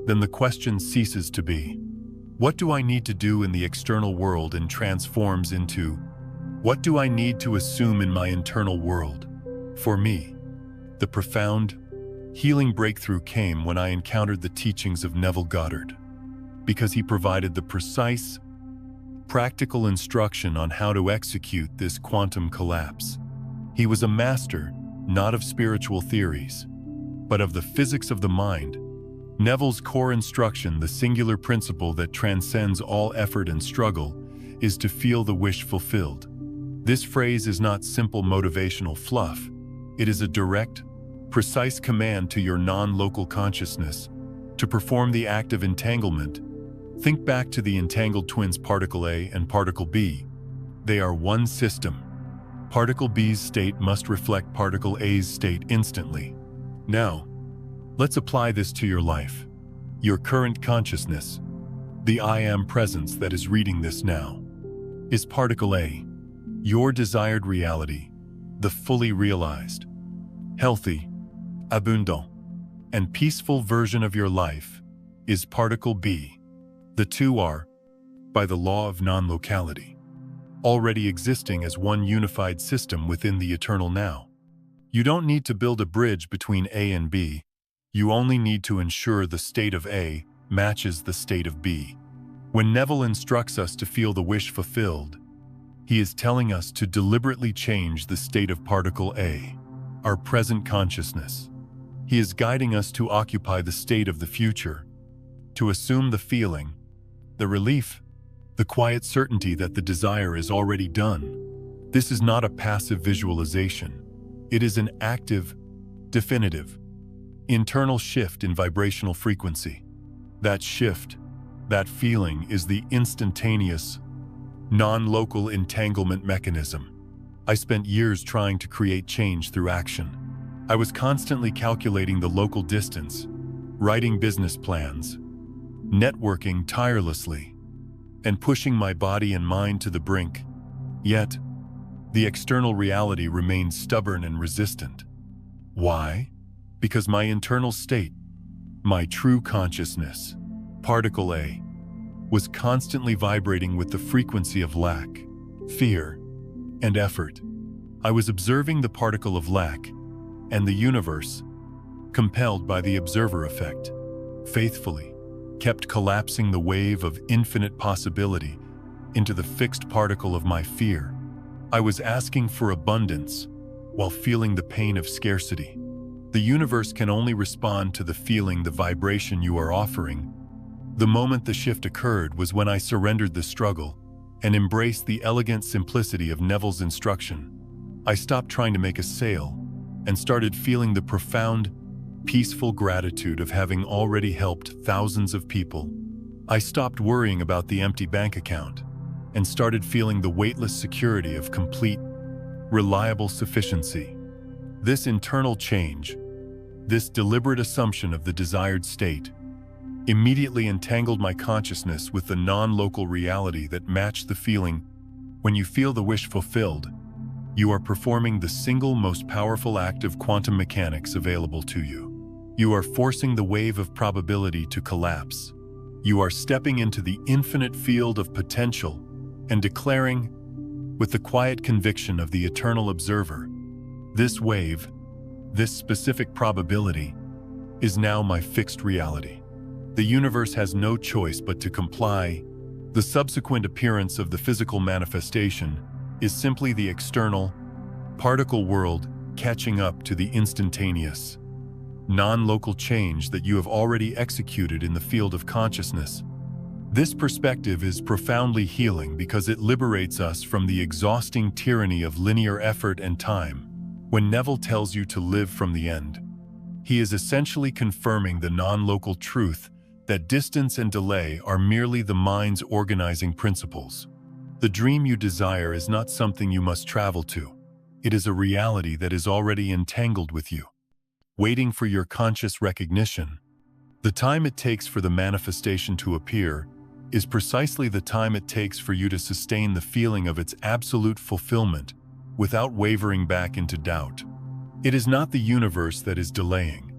then the question ceases to be, what do I need to do in the external world, and transforms into, what do I need to assume in my internal world? For me, the profound, healing breakthrough came when I encountered the teachings of Neville Goddard, because he provided the precise, practical instruction on how to execute this quantum collapse. He was a master, not of spiritual theories, but of the physics of the mind. Neville's core instruction, the singular principle that transcends all effort and struggle, is to feel the wish fulfilled. This phrase is not simple motivational fluff. It is a direct, precise command to your non-local consciousness to perform the act of entanglement. Think back to the entangled twins, particle A and particle B. They are one system. Particle B's state must reflect particle A's state instantly. Now, let's apply this to your life, your current consciousness. The I Am presence that is reading this now is particle A. Your desired reality, the fully realized, healthy, abundant, and peaceful version of your life, is particle B. The two are, by the law of non-locality, already existing as one unified system within the eternal now. You don't need to build a bridge between A and B. You only need to ensure the state of A matches the state of B. When Neville instructs us to feel the wish fulfilled, he is telling us to deliberately change the state of particle A, our present consciousness. He is guiding us to occupy the state of the future, to assume the feeling, the relief, the quiet certainty that the desire is already done. This is not a passive visualization. It is an active, definitive, internal shift in vibrational frequency. That shift, that feeling, is the instantaneous, non-local entanglement mechanism. I spent years trying to create change through action. I was constantly calculating the local distance, writing business plans, networking tirelessly, and pushing my body and mind to the brink. Yet, the external reality remained stubborn and resistant. Why? Because my internal state, my true consciousness, particle A, was constantly vibrating with the frequency of lack, fear, and effort. I was observing the particle of lack, and the universe, compelled by the observer effect, faithfully kept collapsing the wave of infinite possibility into the fixed particle of my fear. I was asking for abundance while feeling the pain of scarcity. The universe can only respond to the feeling, the vibration you are offering. The moment the shift occurred was when I surrendered the struggle and embraced the elegant simplicity of Neville's instruction. I stopped trying to make a sale and started feeling the profound, peaceful gratitude of having already helped thousands of people. I stopped worrying about the empty bank account and started feeling the weightless security of complete, reliable sufficiency. This internal change, this deliberate assumption of the desired state, immediately entangled my consciousness with the non-local reality that matched the feeling. When you feel the wish fulfilled, you are performing the single most powerful act of quantum mechanics available to you. You are forcing the wave of probability to collapse. You are stepping into the infinite field of potential and declaring, with the quiet conviction of the eternal observer, this wave, this specific probability, is now my fixed reality. The universe has no choice but to comply. The subsequent appearance of the physical manifestation is simply the external, particle world catching up to the instantaneous, non-local change that you have already executed in the field of consciousness. This perspective is profoundly healing because it liberates us from the exhausting tyranny of linear effort and time. When Neville tells you to live from the end, he is essentially confirming the non-local truth that distance and delay are merely the mind's organizing principles. The dream you desire is not something you must travel to. It is a reality that is already entangled with you, waiting for your conscious recognition. The time it takes for the manifestation to appear is precisely the time it takes for you to sustain the feeling of its absolute fulfillment without wavering back into doubt. It is not the universe that is delaying.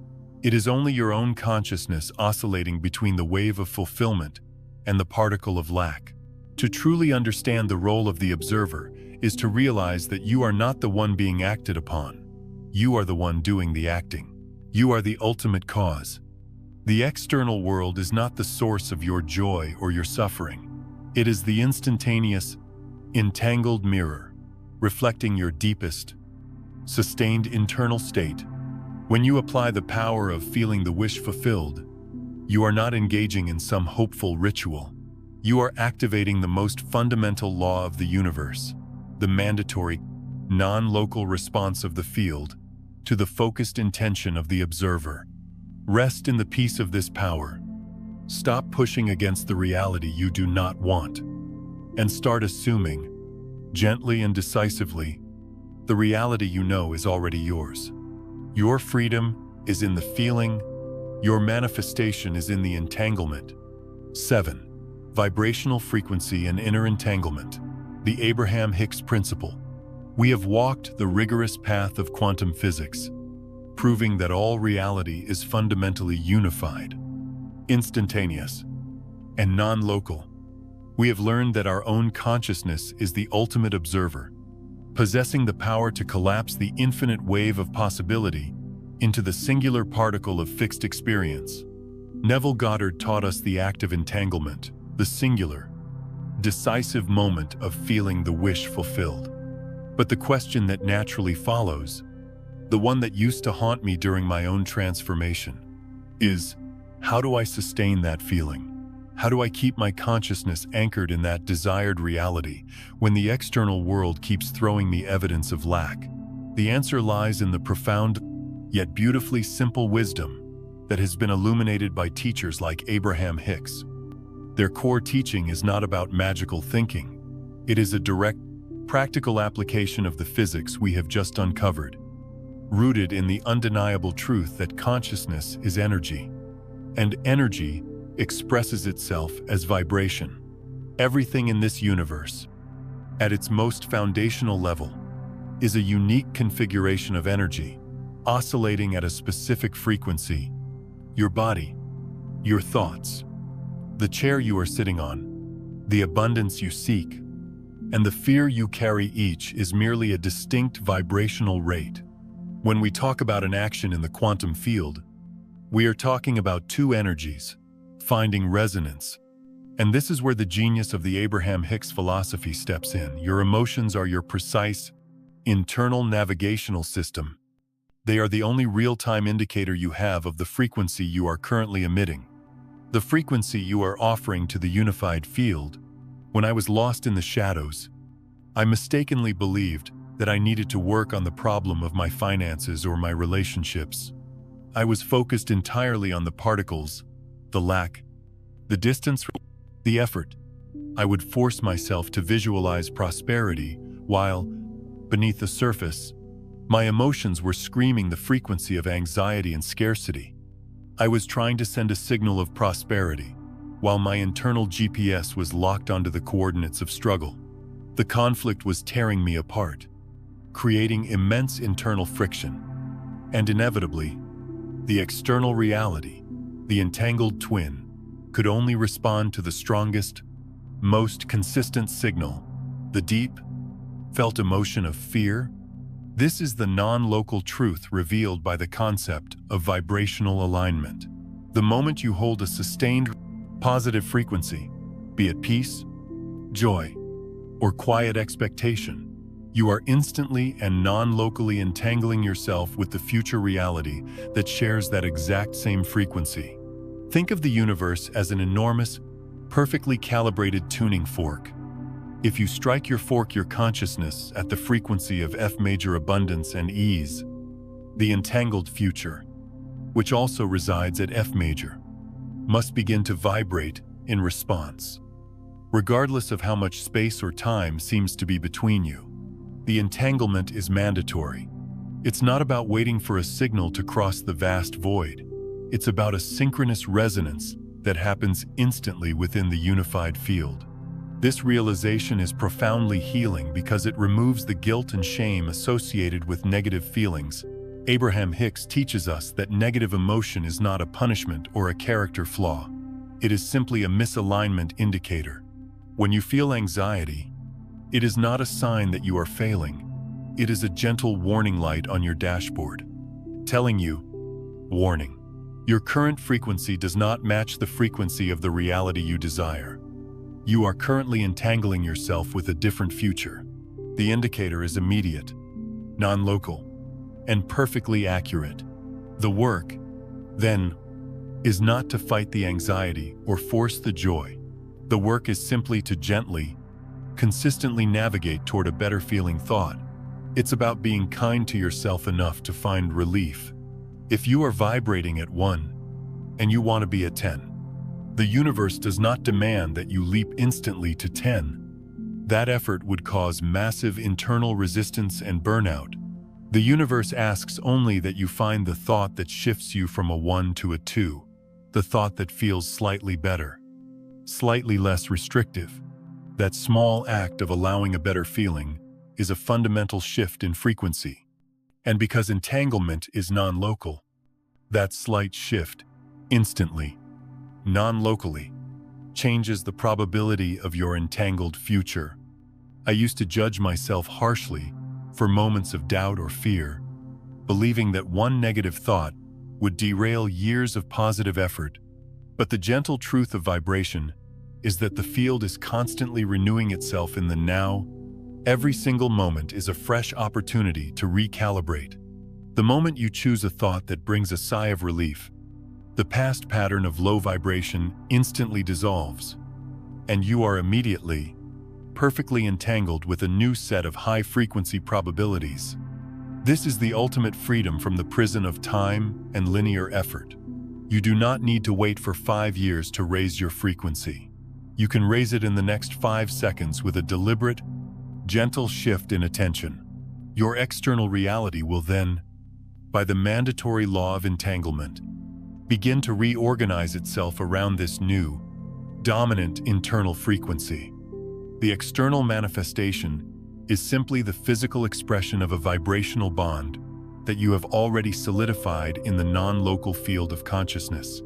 It is only your own consciousness oscillating between the wave of fulfillment and the particle of lack. To truly understand the role of the observer is to realize that you are not the one being acted upon. You are the one doing the acting. You are the ultimate cause. The external world is not the source of your joy or your suffering. It is the instantaneous, entangled mirror, reflecting your deepest, sustained internal state. When you apply the power of feeling the wish fulfilled, you are not engaging in some hopeful ritual. You are activating the most fundamental law of the universe, the mandatory, non-local response of the field to the focused intention of the observer. Rest in the peace of this power. Stop pushing against the reality you do not want, and start assuming, gently and decisively, the reality you know is already yours. Your freedom is in the feeling. Your manifestation is in the entanglement. 7. Vibrational frequency and inner entanglement. The Abraham Hicks principle. We have walked the rigorous path of quantum physics, proving that all reality is fundamentally unified, instantaneous, and non-local. We have learned that our own consciousness is the ultimate observer, possessing the power to collapse the infinite wave of possibility into the singular particle of fixed experience. Neville Goddard taught us the act of entanglement, the singular, decisive moment of feeling the wish fulfilled. But the question that naturally follows, the one that used to haunt me during my own transformation, is, how do I sustain that feeling? How do I keep my consciousness anchored in that desired reality when the external world keeps throwing me evidence of lack? The answer lies in the profound, yet beautifully simple wisdom that has been illuminated by teachers like Abraham Hicks. Their core teaching is not about magical thinking. It is a direct, practical application of the physics we have just uncovered, rooted in the undeniable truth that consciousness is energy, and energy expresses itself as vibration. Everything in this universe, at its most foundational level, is a unique configuration of energy, oscillating at a specific frequency. Your body, your thoughts, the chair you are sitting on, the abundance you seek, and the fear you carry, each is merely a distinct vibrational rate. When we talk about an action in the quantum field, we are talking about two energies finding resonance. And this is where the genius of the Abraham Hicks philosophy steps in. Your emotions are your precise, internal navigational system. They are the only real-time indicator you have of the frequency you are currently emitting, the frequency you are offering to the unified field. When I was lost in the shadows, I mistakenly believed that I needed to work on the problem of my finances or my relationships. I was focused entirely on the particles, the lack, the distance, the effort. I would force myself to visualize prosperity while, beneath the surface, my emotions were screaming the frequency of anxiety and scarcity. I was trying to send a signal of prosperity, while my internal GPS was locked onto the coordinates of struggle. The conflict was tearing me apart, creating immense internal friction. And inevitably, the external reality, the entangled twin, could only respond to the strongest, most consistent signal, the deep, felt emotion of fear. This is the non-local truth revealed by the concept of vibrational alignment. The moment you hold a sustained, positive frequency, be it peace, joy, or quiet expectation, You are instantly and non-locally entangling yourself with the future reality that shares that exact same frequency. Think of the universe as an enormous, perfectly calibrated tuning fork. If you strike your consciousness at the frequency of F major abundance and ease, the entangled future, which also resides at F major, must begin to vibrate in response. Regardless of how much space or time seems to be between you, the entanglement is mandatory. It's not about waiting for a signal to cross the vast void. It's about a synchronous resonance that happens instantly within the unified field. This realization is profoundly healing because it removes the guilt and shame associated with negative feelings. Abraham Hicks teaches us that negative emotion is not a punishment or a character flaw. It is simply a misalignment indicator. When you feel anxiety, it is not a sign that you are failing. It is a gentle warning light on your dashboard, telling you, warning, your current frequency does not match the frequency of the reality you desire. You are currently entangling yourself with a different future. The indicator is immediate, non-local, and perfectly accurate. The work, then, is not to fight the anxiety or force the joy. The work is simply to gently, consistently navigate toward a better feeling thought. It's about being kind to yourself enough to find relief. If you are vibrating at 1 and you want to be at 10, the universe does not demand that you leap instantly to 10. That effort would cause massive internal resistance and burnout. The universe asks only that you find the thought that shifts you from a 1 to a 2, the thought that feels slightly better, slightly less restrictive. That small act of allowing a better feeling is a fundamental shift in frequency. And because entanglement is non-local, that slight shift, instantly, non-locally, changes the probability of your entangled future. I used to judge myself harshly for moments of doubt or fear, believing that one negative thought would derail years of positive effort. But the gentle truth of vibration is that the field is constantly renewing itself in the now. Every single moment is a fresh opportunity to recalibrate. The moment you choose a thought that brings a sigh of relief, the past pattern of low vibration instantly dissolves, and you are immediately, perfectly entangled with a new set of high-frequency probabilities. This is the ultimate freedom from the prison of time and linear effort. You do not need to wait for 5 years to raise your frequency. You can raise it in the next 5 seconds with a deliberate, gentle shift in attention. Your external reality will then, by the mandatory law of entanglement, begin to reorganize itself around this new, dominant internal frequency. The external manifestation is simply the physical expression of a vibrational bond that you have already solidified in the non-local field of consciousness.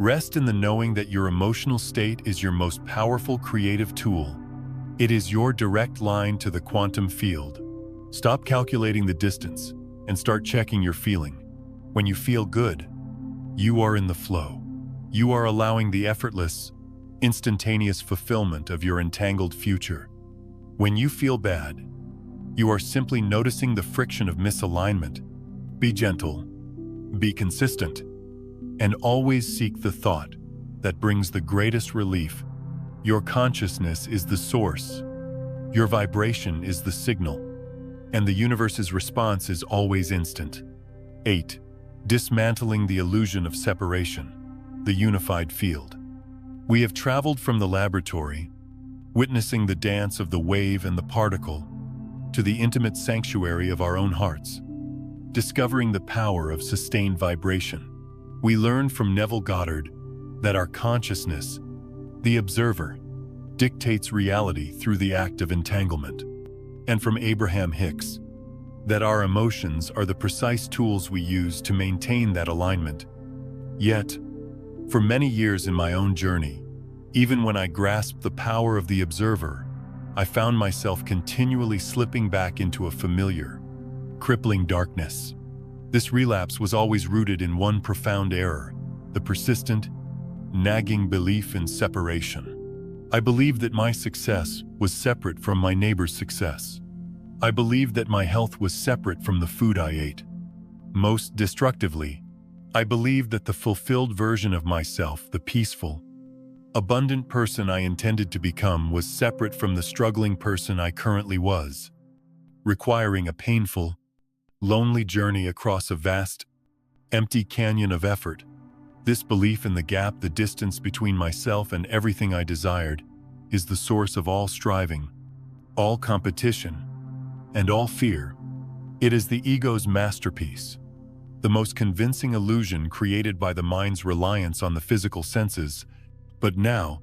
Rest in the knowing that your emotional state is your most powerful creative tool. It is your direct line to the quantum field. Stop calculating the distance and start checking your feeling. When you feel good, you are in the flow. You are allowing the effortless, instantaneous fulfillment of your entangled future. When you feel bad, you are simply noticing the friction of misalignment. Be gentle, be consistent, and always seek the thought that brings the greatest relief. Your consciousness is the source. Your vibration is the signal, and the universe's response is always instant. 8. Dismantling the illusion of separation, the unified field. We have traveled from the laboratory, witnessing the dance of the wave and the particle, to the intimate sanctuary of our own hearts, discovering the power of sustained vibration. We learned from Neville Goddard that our consciousness, the observer, dictates reality through the act of entanglement, and from Abraham Hicks that our emotions are the precise tools we use to maintain that alignment. Yet, for many years in my own journey, even when I grasped the power of the observer, I found myself continually slipping back into a familiar, crippling darkness. This relapse was always rooted in one profound error: the persistent, nagging belief in separation. I believed that my success was separate from my neighbor's success. I believed that my health was separate from the food I ate. Most destructively, I believed that the fulfilled version of myself, the peaceful, abundant person I intended to become, was separate from the struggling person I currently was, requiring a painful, lonely journey across a vast, empty canyon of effort. This belief in the gap, the distance between myself and everything I desired, is the source of all striving, all competition, and all fear. It is the ego's masterpiece, the most convincing illusion created by the mind's reliance on the physical senses. But now,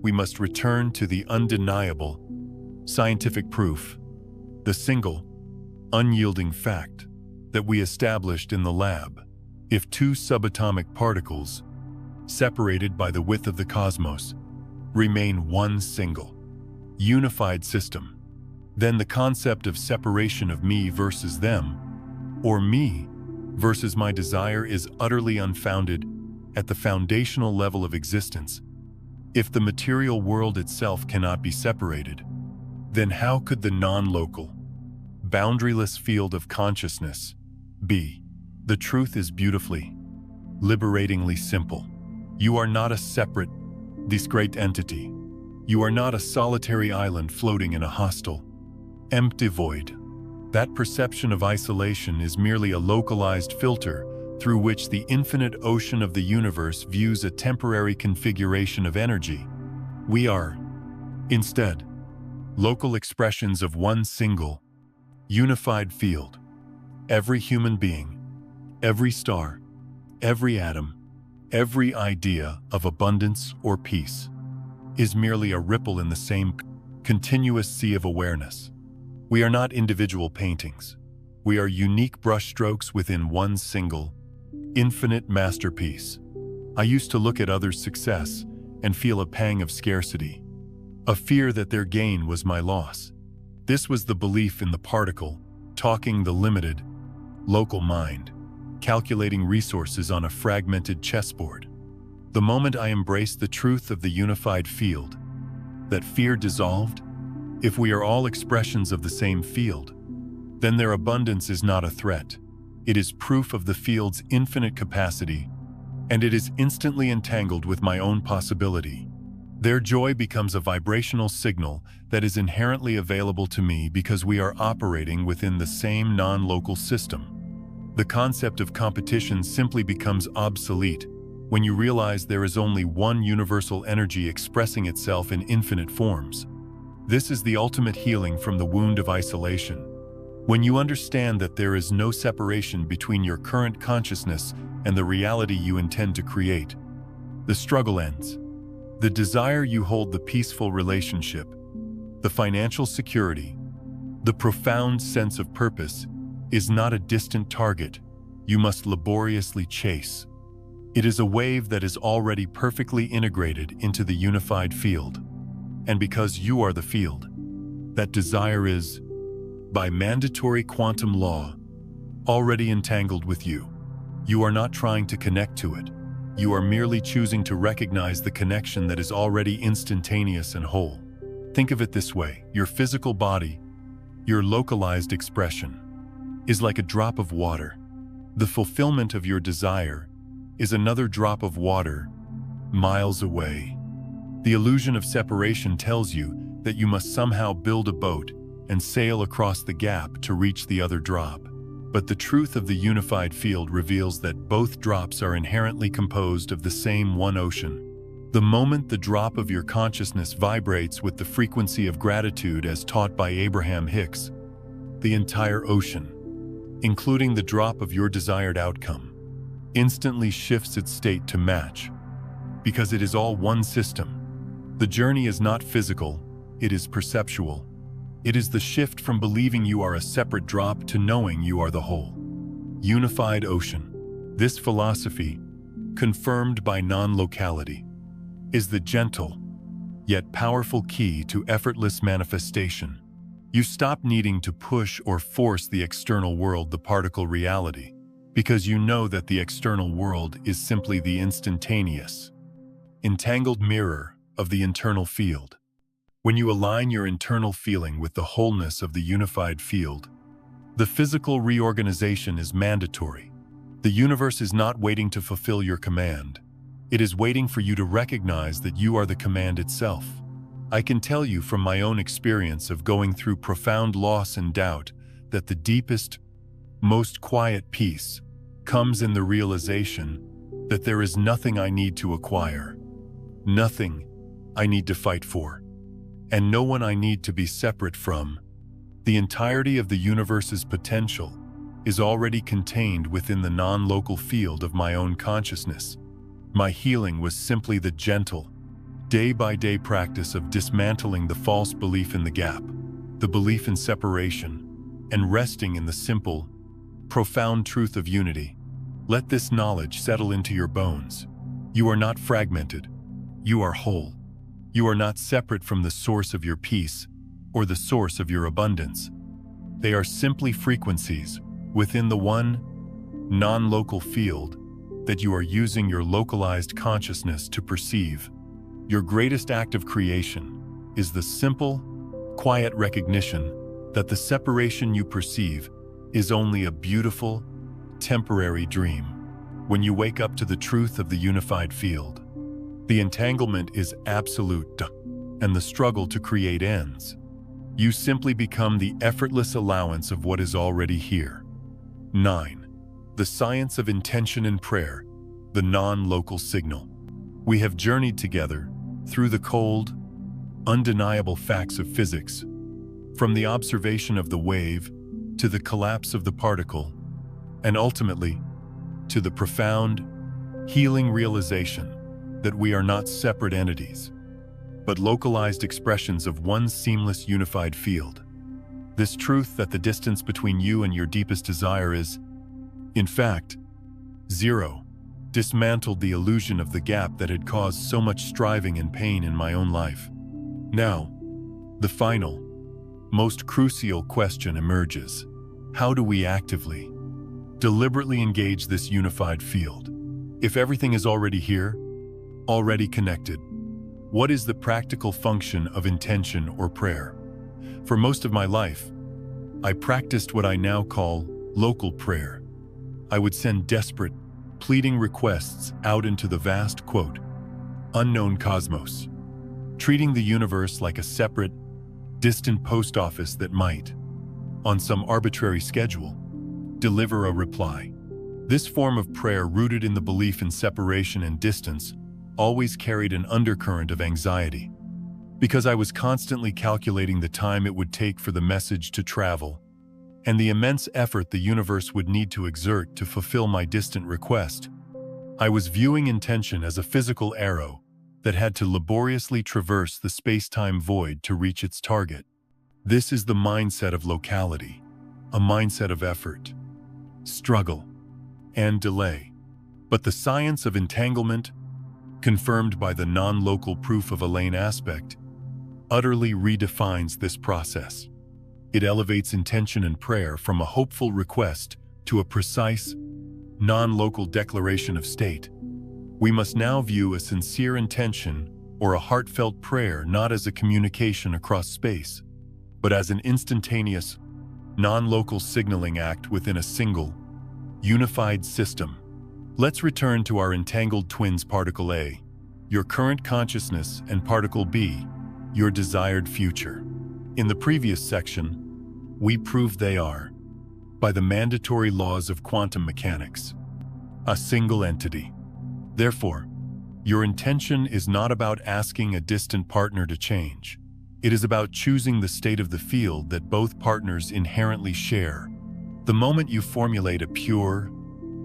we must return to the undeniable, scientific proof, the single, unyielding fact that we established in the lab. If two subatomic particles, separated by the width of the cosmos, remain one single, unified system, then the concept of separation of me versus them, or me versus my desire, is utterly unfounded at the foundational level of existence. If the material world itself cannot be separated, then how could the non-local, boundaryless field of consciousness be? The truth is beautifully, liberatingly simple. You are not a separate, discrete entity. You are not a solitary island floating in a hostile, empty void. That perception of isolation is merely a localized filter through which the infinite ocean of the universe views a temporary configuration of energy. We are, instead, local expressions of one single, unified field. Every human being, every star, every atom, every idea of abundance or peace is merely a ripple in the same continuous sea of awareness. We are not individual paintings. We are unique brushstrokes within one single, infinite masterpiece. I used to look at others' success and feel a pang of scarcity, a fear that their gain was my loss. This was the belief in the particle, talking the limited, local mind, calculating resources on a fragmented chessboard. The moment I embraced the truth of the unified field, that fear dissolved. If we are all expressions of the same field, then their abundance is not a threat. It is proof of the field's infinite capacity, and it is instantly entangled with my own possibility. Their joy becomes a vibrational signal that is inherently available to me because we are operating within the same non-local system. The concept of competition simply becomes obsolete when you realize there is only one universal energy expressing itself in infinite forms. This is the ultimate healing from the wound of isolation. When you understand that there is no separation between your current consciousness and the reality you intend to create, the struggle ends. The desire you hold, the peaceful relationship, the financial security, the profound sense of purpose, is not a distant target you must laboriously chase. It is a wave that is already perfectly integrated into the unified field. And because you are the field, that desire is, by mandatory quantum law, already entangled with you. You are not trying to connect to it. You are merely choosing to recognize the connection that is already instantaneous and whole. Think of it this way: your physical body, your localized expression, is like a drop of water. The fulfillment of your desire is another drop of water, miles away. The illusion of separation tells you that you must somehow build a boat and sail across the gap to reach the other drop. But the truth of the unified field reveals that both drops are inherently composed of the same one ocean. The moment the drop of your consciousness vibrates with the frequency of gratitude as taught by Abraham Hicks, the entire ocean, including the drop of your desired outcome, instantly shifts its state to match, because it is all one system. The journey is not physical, it is perceptual. It is the shift from believing you are a separate drop to knowing you are the whole, unified ocean. This philosophy, confirmed by non-locality, is the gentle, yet powerful key to effortless manifestation. You stop needing to push or force the external world, the particle reality, because you know that the external world is simply the instantaneous, entangled mirror of the internal field. When you align your internal feeling with the wholeness of the unified field, the physical reorganization is mandatory. The universe is not waiting to fulfill your command. It is waiting for you to recognize that you are the command itself. I can tell you from my own experience of going through profound loss and doubt that the deepest, most quiet peace comes in the realization that there is nothing I need to acquire, nothing I need to fight for, and no one I need to be separate from. The entirety of the universe's potential is already contained within the non-local field of my own consciousness. My healing was simply the gentle, day-by-day practice of dismantling the false belief in the gap, the belief in separation, and resting in the simple, profound truth of unity. Let this knowledge settle into your bones. You are not fragmented. You are whole. You are not separate from the source of your peace or the source of your abundance. They are simply frequencies within the one non-local field that you are using your localized consciousness to perceive. Your greatest act of creation is the simple, quiet recognition that the separation you perceive is only a beautiful, temporary dream. When you wake up to the truth of the unified field, the entanglement is absolute, and the struggle to create ends. You simply become the effortless allowance of what is already here. 9. The science of intention and prayer, the non-local signal. We have journeyed together through the cold, undeniable facts of physics, from the observation of the wave to the collapse of the particle, and ultimately to the profound, healing realization that we are not separate entities, but localized expressions of one seamless unified field. This truth that the distance between you and your deepest desire is, in fact, zero, dismantled the illusion of the gap that had caused so much striving and pain in my own life. Now, the final, most crucial question emerges. How do we actively, deliberately engage this unified field? If everything is already here, already connected, what is the practical function of intention or prayer? For most of my life, I practiced what I now call local prayer. I would send desperate, pleading requests out into the vast, unknown cosmos, treating the universe like a separate, distant post office that might, on some arbitrary schedule, deliver a reply. This form of prayer, rooted in the belief in separation and distance, always carried an undercurrent of anxiety, because I was constantly calculating the time it would take for the message to travel, and the immense effort the universe would need to exert to fulfill my distant request. I was viewing intention as a physical arrow that had to laboriously traverse the space-time void to reach its target. This is the mindset of locality, a mindset of effort, struggle, and delay. But the science of entanglement, confirmed by the non-local proof of a lane aspect, utterly redefines this process. It elevates intention and prayer from a hopeful request to a precise, non-local declaration of state. We must now view a sincere intention or a heartfelt prayer not as a communication across space, but as an instantaneous, non-local signaling act within a single, unified system. Let's return to our entangled twins, particle A, your current consciousness, and particle B, your desired future. In the previous section, we proved they are, by the mandatory laws of quantum mechanics, a single entity. Therefore, your intention is not about asking a distant partner to change. It is about choosing the state of the field that both partners inherently share. The moment you formulate a pure,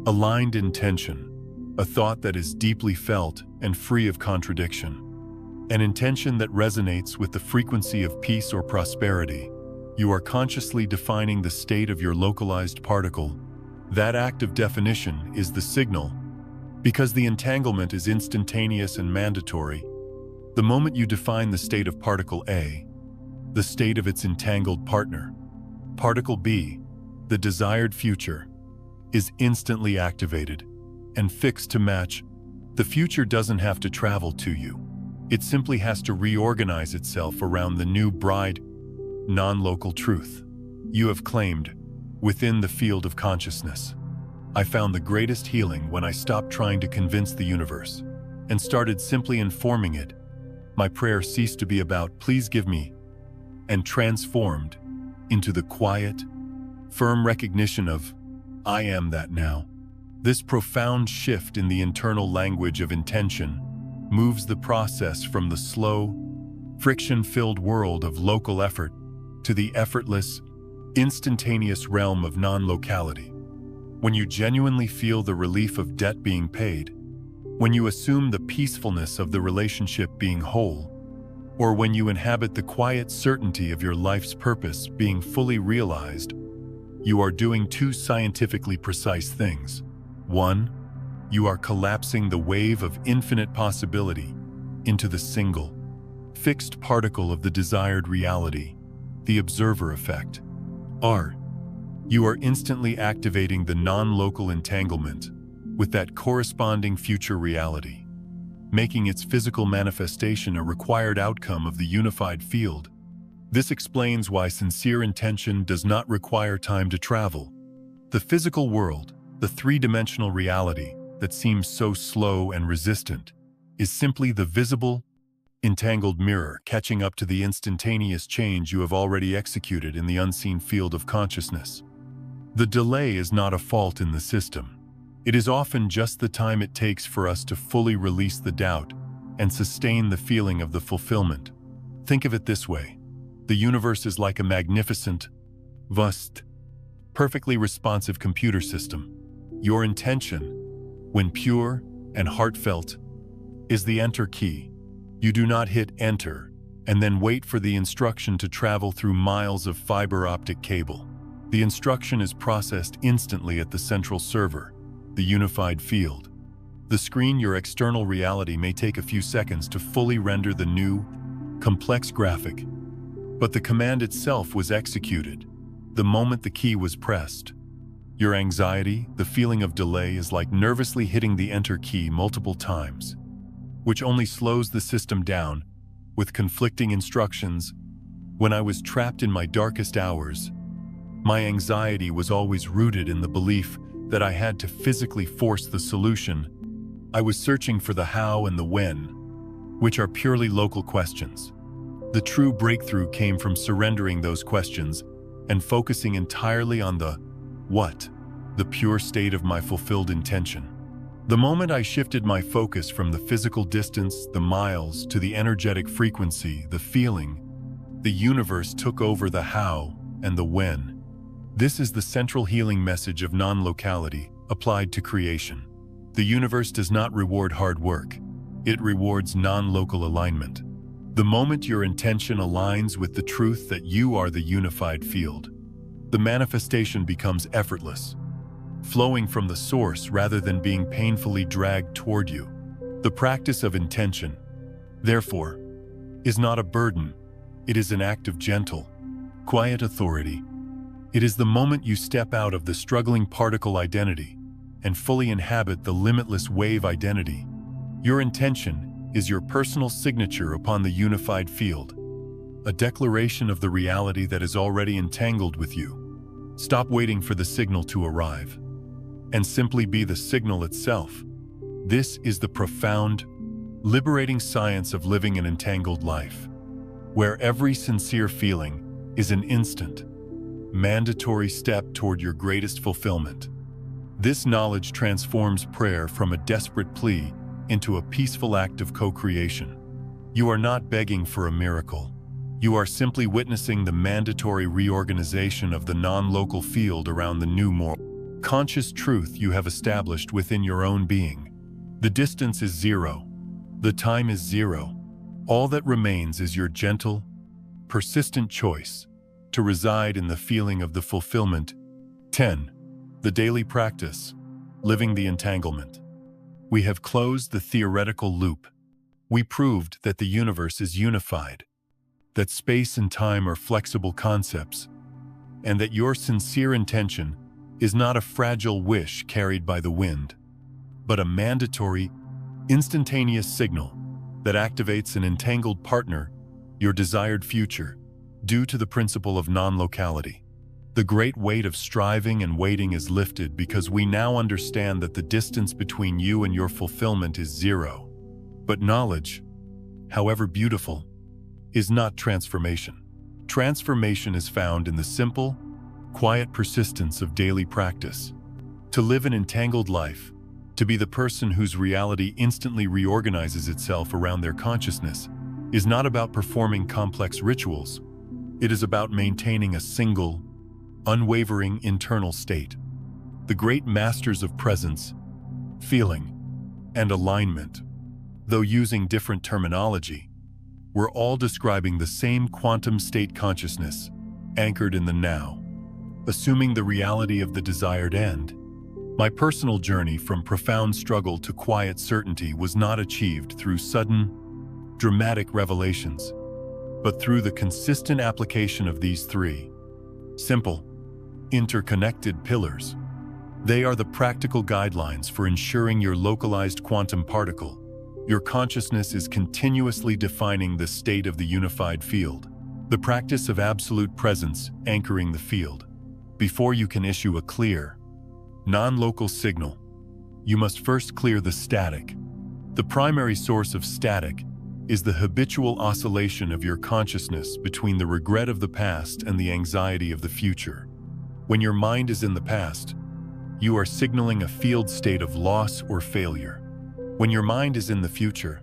aligned intention, a thought that is deeply felt and free of contradiction, an intention that resonates with the frequency of peace or prosperity, you are consciously defining the state of your localized particle. That act of definition is the signal. Because the entanglement is instantaneous and mandatory, the moment you define the state of particle A, the state of its entangled partner, particle B, the desired future, is instantly activated and fixed to match. The future doesn't have to travel to you. It simply has to reorganize itself around the new bride, non-local truth you have claimed within the field of consciousness. I found the greatest healing when I stopped trying to convince the universe and started simply informing it. My prayer ceased to be about, "Please give me," and transformed into the quiet, firm recognition of, "I am that now." This profound shift in the internal language of intention moves the process from the slow, friction-filled world of local effort to the effortless, instantaneous realm of non-locality. When you genuinely feel the relief of debt being paid, when you assume the peacefulness of the relationship being whole, or when you inhabit the quiet certainty of your life's purpose being fully realized, you are doing two scientifically precise things. One, you are collapsing the wave of infinite possibility into the single, fixed particle of the desired reality, the observer effect. R, you are instantly activating the non-local entanglement with that corresponding future reality, making its physical manifestation a required outcome of the unified field. This explains why sincere intention does not require time to travel. The physical world, the three-dimensional reality that seems so slow and resistant, is simply the visible, entangled mirror catching up to the instantaneous change you have already executed in the unseen field of consciousness. The delay is not a fault in the system. It is often just the time it takes for us to fully release the doubt and sustain the feeling of the fulfillment. Think of it this way. The universe is like a magnificent, vast, perfectly responsive computer system. Your intention, when pure and heartfelt, is the enter key. You do not hit enter and then wait for the instruction to travel through miles of fiber optic cable. The instruction is processed instantly at the central server, the unified field. The screen, your external reality, may take a few seconds to fully render the new, complex graphic, but the command itself was executed the moment the key was pressed. Your anxiety, the feeling of delay, is like nervously hitting the enter key multiple times, which only slows the system down with conflicting instructions. When I was trapped in my darkest hours, my anxiety was always rooted in the belief that I had to physically force the solution. I was searching for the how and the when, which are purely local questions. The true breakthrough came from surrendering those questions and focusing entirely on the what, the pure state of my fulfilled intention. The moment I shifted my focus from the physical distance, the miles, to the energetic frequency, the feeling, the universe took over the how and the when. This is the central healing message of non-locality applied to creation. The universe does not reward hard work. It rewards non-local alignment. The moment your intention aligns with the truth that you are the unified field, the manifestation becomes effortless, flowing from the source rather than being painfully dragged toward you. The practice of intention, therefore, is not a burden. It is an act of gentle, quiet authority. It is the moment you step out of the struggling particle identity and fully inhabit the limitless wave identity. Your intention is your personal signature upon the unified field, a declaration of the reality that is already entangled with you. Stop waiting for the signal to arrive, and simply be the signal itself. This is the profound, liberating science of living an entangled life, where every sincere feeling is an instant, mandatory step toward your greatest fulfillment. This knowledge transforms prayer from a desperate plea into a peaceful act of co-creation. You are not begging for a miracle. You are simply witnessing the mandatory reorganization of the non-local field around the new, more conscious truth you have established within your own being. The distance is zero. The time is zero. All that remains is your gentle, persistent choice to reside in the feeling of the fulfillment. 10. The daily practice, living the entanglement. We have closed the theoretical loop. We proved that the universe is unified, that space and time are flexible concepts, and that your sincere intention is not a fragile wish carried by the wind, but a mandatory, instantaneous signal that activates an entangled partner, your desired future, due to the principle of non-locality. The great weight of striving and waiting is lifted because we now understand that the distance between you and your fulfillment is zero. But knowledge, however beautiful, is not transformation. Transformation is found in the simple, quiet persistence of daily practice. To live an entangled life, to be the person whose reality instantly reorganizes itself around their consciousness, is not about performing complex rituals. It is about maintaining a single, unwavering internal state. The great masters of presence, feeling, and alignment, though using different terminology, were all describing the same quantum state consciousness, anchored in the now, assuming the reality of the desired end. My personal journey from profound struggle to quiet certainty was not achieved through sudden, dramatic revelations, but through the consistent application of these three simple, interconnected pillars. They are the practical guidelines for ensuring your localized quantum particle. Your consciousness is continuously defining the state of the unified field, the practice of absolute presence anchoring the field. Before you can issue a clear, non-local signal, you must first clear the static. The primary source of static is the habitual oscillation of your consciousness between the regret of the past and the anxiety of the future. When your mind is in the past, you are signaling a field state of loss or failure. When your mind is in the future,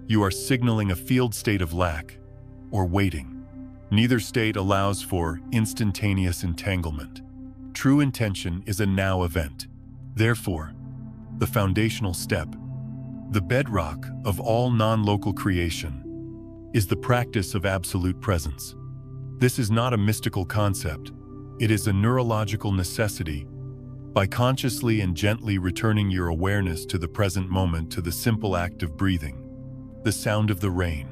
you are signaling a field state of lack or waiting. Neither state allows for instantaneous entanglement. True intention is a now event. Therefore, the foundational step, the bedrock of all non-local creation, is the practice of absolute presence. This is not a mystical concept. It is a neurological necessity. By consciously and gently returning your awareness to the present moment, to the simple act of breathing, the sound of the rain,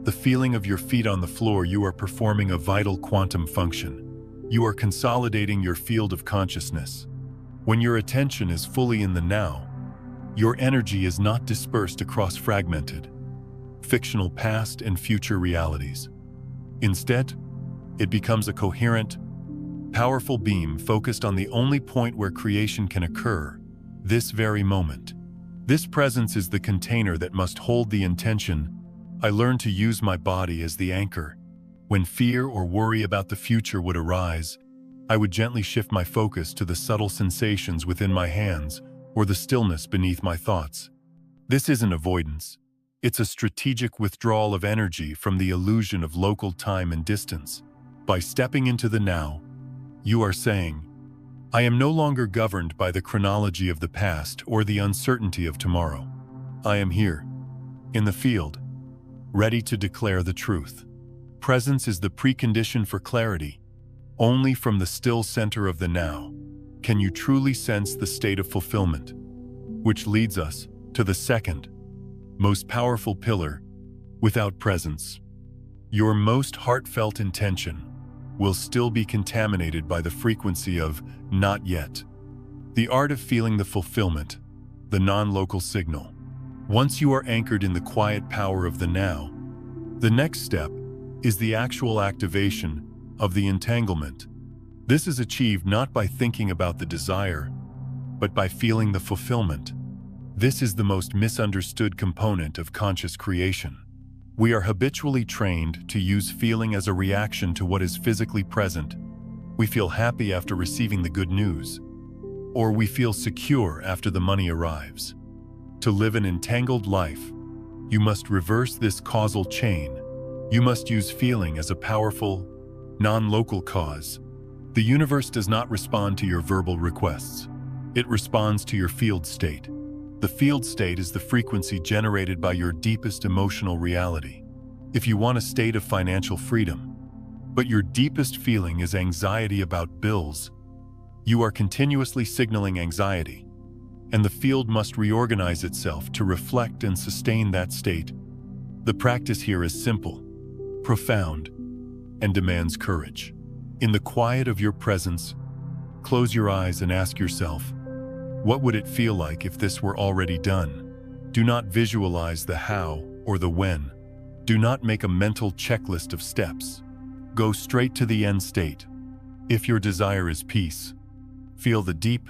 the feeling of your feet on the floor, you are performing a vital quantum function. You are consolidating your field of consciousness. When your attention is fully in the now, your energy is not dispersed across fragmented, fictional past and future realities. Instead, it becomes a coherent, powerful beam focused on the only point where creation can occur, this very moment. This presence is the container that must hold the intention. I learned to use my body as the anchor. When fear or worry about the future would arise, I would gently shift my focus to the subtle sensations within my hands or the stillness beneath my thoughts. This isn't avoidance. It's a strategic withdrawal of energy from the illusion of local time and distance. By stepping into the now, you are saying, I am no longer governed by the chronology of the past or the uncertainty of tomorrow. I am here, in the field, ready to declare the truth. Presence is the precondition for clarity. Only from the still center of the now can you truly sense the state of fulfillment, which leads us to the second, most powerful pillar. Without presence, your most heartfelt intention will still be contaminated by the frequency of not yet. The art of feeling the fulfillment, the non-local signal. Once you are anchored in the quiet power of the now, the next step is the actual activation of the entanglement. This is achieved not by thinking about the desire, but by feeling the fulfillment. This is the most misunderstood component of conscious creation. We are habitually trained to use feeling as a reaction to what is physically present. We feel happy after receiving the good news, or we feel secure after the money arrives. To live an entangled life, you must reverse this causal chain. You must use feeling as a powerful, non-local cause. The universe does not respond to your verbal requests. It responds to your field state. The field state is the frequency generated by your deepest emotional reality. If you want a state of financial freedom, but your deepest feeling is anxiety about bills, you are continuously signaling anxiety, and the field must reorganize itself to reflect and sustain that state. The practice here is simple, profound, and demands courage. In the quiet of your presence, close your eyes and ask yourself, what would it feel like if this were already done? Do not visualize the how or the when. Do not make a mental checklist of steps. Go straight to the end state. If your desire is peace, feel the deep,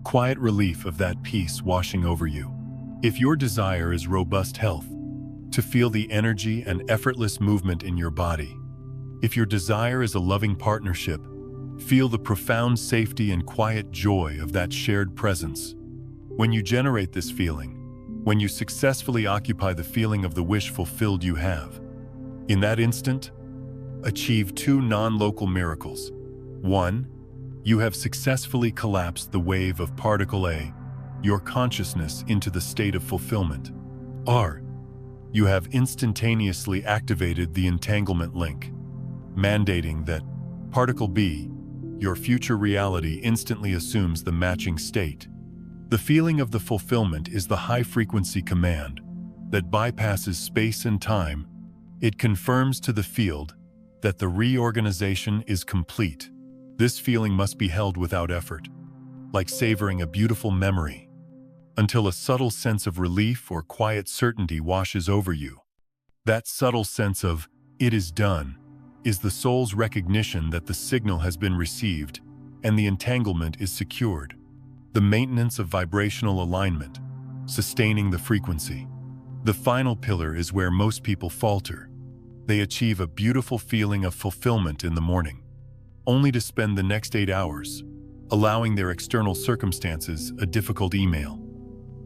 quiet relief of that peace washing over you. If your desire is robust health, to feel the energy and effortless movement in your body. If your desire is a loving partnership, feel the profound safety and quiet joy of that shared presence. When you generate this feeling, when you successfully occupy the feeling of the wish fulfilled you have, in that instant, achieve two non-local miracles. 1. You have successfully collapsed the wave of particle A, your consciousness, into the state of fulfillment. R. You have instantaneously activated the entanglement link, mandating that particle B, your future reality, instantly assumes the matching state. The feeling of the fulfillment is the high-frequency command that bypasses space and time. It confirms to the field that the reorganization is complete. This feeling must be held without effort, like savoring a beautiful memory, until a subtle sense of relief or quiet certainty washes over you. That subtle sense of, "it is done," is the soul's recognition that the signal has been received and the entanglement is secured. The maintenance of vibrational alignment, sustaining the frequency. The final pillar is where most people falter. They achieve a beautiful feeling of fulfillment in the morning, only to spend the next 8 hours allowing their external circumstances, a difficult email,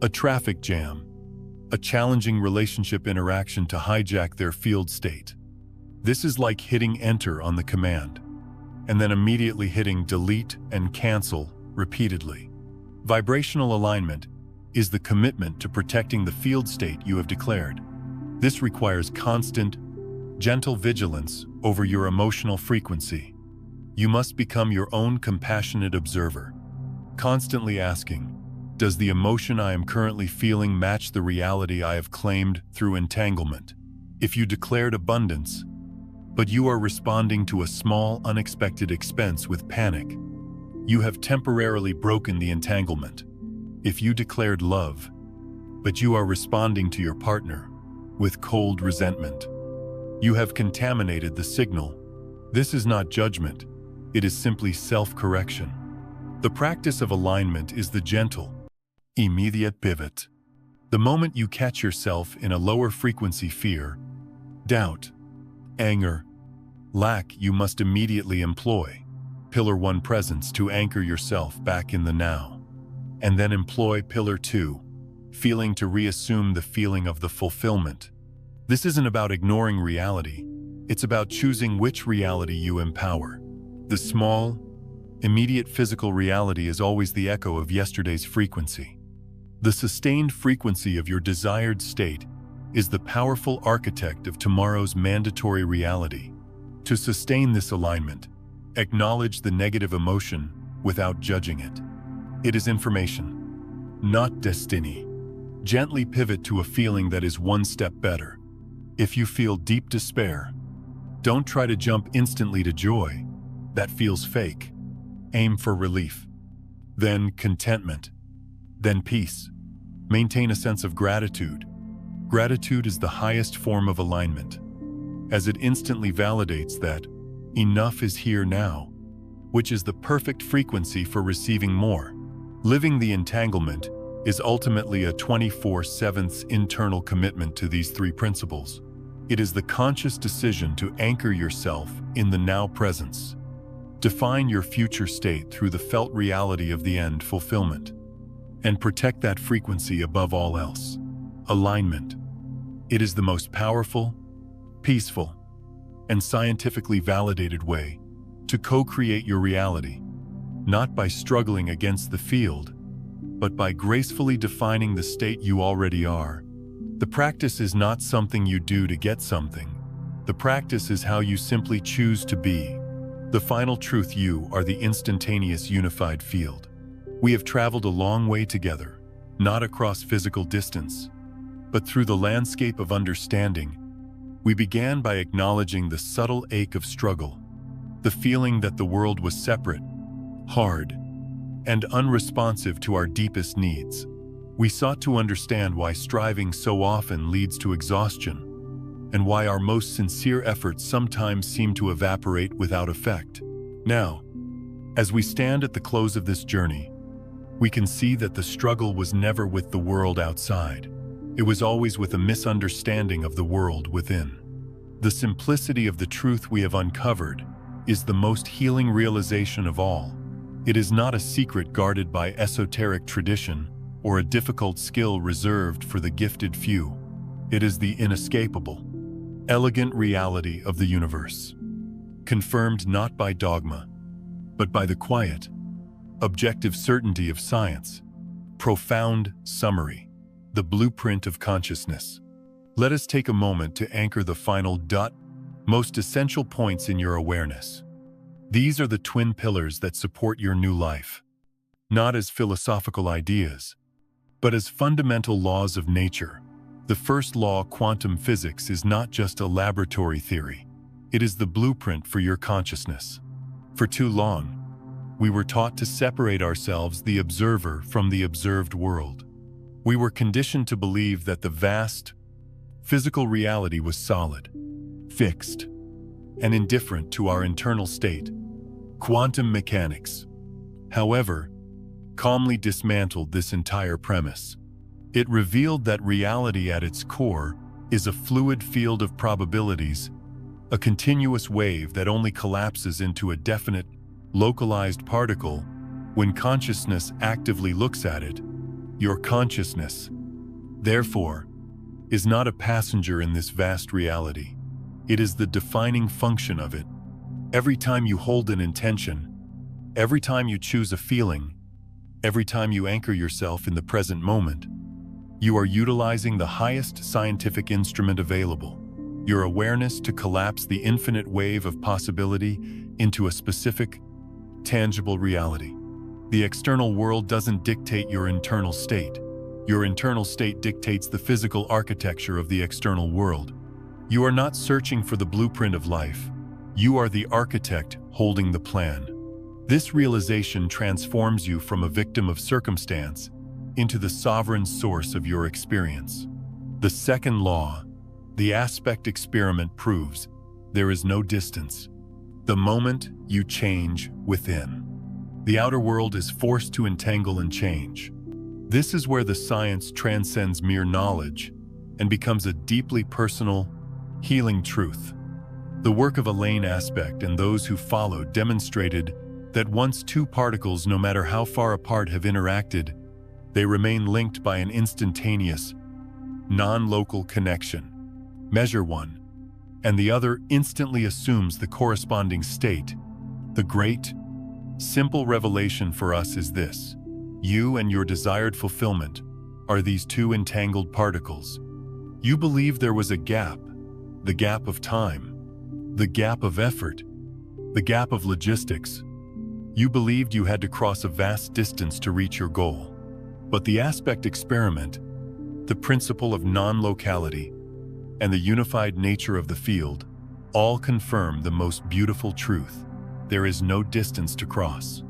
a traffic jam, a challenging relationship interaction, to hijack their field state. This is like hitting enter on the command, and then immediately hitting delete and cancel repeatedly. Vibrational alignment is the commitment to protecting the field state you have declared. This requires constant, gentle vigilance over your emotional frequency. You must become your own compassionate observer, constantly asking, does the emotion I am currently feeling match the reality I have claimed through entanglement? If you declared abundance, but you are responding to a small, unexpected expense with panic, you have temporarily broken the entanglement. If you declared love, but you are responding to your partner with cold resentment, you have contaminated the signal. This is not judgment, it is simply self-correction. The practice of alignment is the gentle, immediate pivot. The moment you catch yourself in a lower frequency fear, doubt, anger, lack, you must immediately employ Pillar 1 presence to anchor yourself back in the now. And then employ Pillar 2, feeling, to reassume the feeling of the fulfillment. This isn't about ignoring reality, it's about choosing which reality you empower. The small, immediate physical reality is always the echo of yesterday's frequency. The sustained frequency of your desired state is the powerful architect of tomorrow's mandatory reality. To sustain this alignment, acknowledge the negative emotion without judging it. It is information, not destiny. Gently pivot to a feeling that is one step better. If you feel deep despair, don't try to jump instantly to joy. That feels fake. Aim for relief, then contentment, then peace. Maintain a sense of gratitude. Gratitude is the highest form of alignment, as it instantly validates that enough is here now, which is the perfect frequency for receiving more. Living the entanglement is ultimately a 24/7 internal commitment to these three principles. It is the conscious decision to anchor yourself in the now presence. Define your future state through the felt reality of the end fulfillment, and protect that frequency above all else. Alignment. It is the most powerful, peaceful, and scientifically validated way to co-create your reality, not by struggling against the field, but by gracefully defining the state you already are. The practice is not something you do to get something. The practice is how you simply choose to be. The final truth: you are the instantaneous unified field. We have traveled a long way together, not across physical distance, but through the landscape of understanding. We began by acknowledging the subtle ache of struggle, the feeling that the world was separate, hard, and unresponsive to our deepest needs. We sought to understand why striving so often leads to exhaustion, and why our most sincere efforts sometimes seem to evaporate without effect. Now, as we stand at the close of this journey, we can see that the struggle was never with the world outside. It was always with a misunderstanding of the world within. The simplicity of the truth we have uncovered is the most healing realization of all. It is not a secret guarded by esoteric tradition or a difficult skill reserved for the gifted few. It is the inescapable, elegant reality of the universe, confirmed not by dogma, but by the quiet, objective certainty of science. Profound summary, the blueprint of consciousness. Let us take a moment to anchor the final most essential points in your awareness. These are the twin pillars that support your new life, not as philosophical ideas, but as fundamental laws of nature. The first law, quantum physics, is not just a laboratory theory. It is the blueprint for your consciousness. For too long, we were taught to separate ourselves, the observer, from the observed world. We were conditioned to believe that the vast, physical reality was solid, fixed, and indifferent to our internal state. Quantum mechanics, however, calmly dismantled this entire premise. It revealed that reality at its core is a fluid field of probabilities, a continuous wave that only collapses into a definite, localized particle when consciousness actively looks at it. Your consciousness, therefore, is not a passenger in this vast reality. It is the defining function of it. Every time you hold an intention, every time you choose a feeling, every time you anchor yourself in the present moment, you are utilizing the highest scientific instrument available, your awareness, to collapse the infinite wave of possibility into a specific, tangible reality. The external world doesn't dictate your internal state. Your internal state dictates the physical architecture of the external world. You are not searching for the blueprint of life. You are the architect holding the plan. This realization transforms you from a victim of circumstance into the sovereign source of your experience. The second law, the aspect experiment, proves there is no distance. The moment you change within, the outer world is forced to entangle and change. This is where the science transcends mere knowledge and becomes a deeply personal, healing truth. The work of Elaine Aspect and those who followed demonstrated that once two particles, no matter how far apart, have interacted, they remain linked by an instantaneous, non-local connection. Measure one, and the other instantly assumes the corresponding state. The great, simple revelation for us is this: you and your desired fulfillment are these two entangled particles. You believe there was a gap, the gap of time, the gap of effort, the gap of logistics. You believed you had to cross a vast distance to reach your goal. But the aspect experiment, the principle of non-locality, and the unified nature of the field all confirm the most beautiful truth: there is no distance to cross.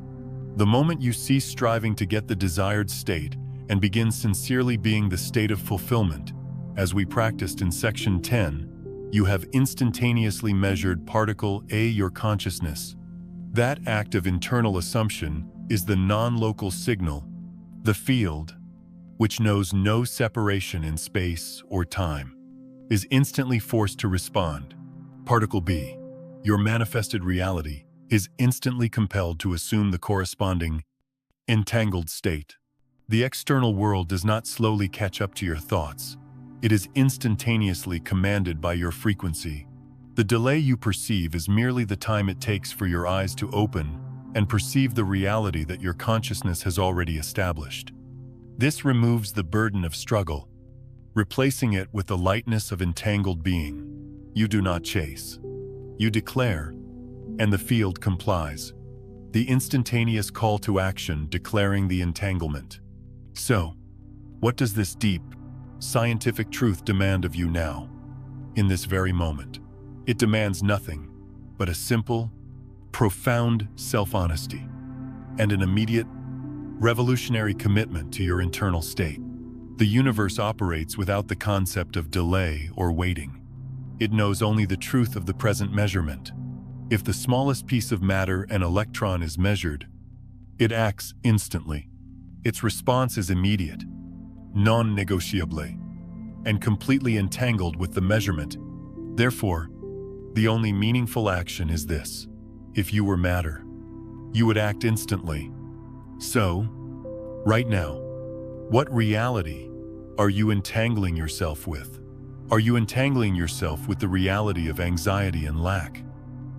The moment you cease striving to get the desired state and begin sincerely being the state of fulfillment, as we practiced in Section 10, you have instantaneously measured particle A, your consciousness. That act of internal assumption is the non-local signal. The field, which knows no separation in space or time, is instantly forced to respond. Particle B, your manifested reality, is instantly compelled to assume the corresponding entangled state. The external world does not slowly catch up to your thoughts. It is instantaneously commanded by your frequency. The delay you perceive is merely the time it takes for your eyes to open and perceive the reality that your consciousness has already established. This removes the burden of struggle, replacing it with the lightness of entangled being. You do not chase. You declare, and the field complies. The instantaneous call to action declaring the entanglement. So, what does this deep, scientific truth demand of you now, in this very moment? It demands nothing but a simple, profound self-honesty and an immediate, revolutionary commitment to your internal state. The universe operates without the concept of delay or waiting. It knows only the truth of the present measurement. If the smallest piece of matter, an electron, is measured, it acts instantly. Its response is immediate, non-negotiable, and completely entangled with the measurement. Therefore, the only meaningful action is this. If you were matter, you would act instantly. So, right now, what reality are you entangling yourself with? Are you entangling yourself with the reality of anxiety and lack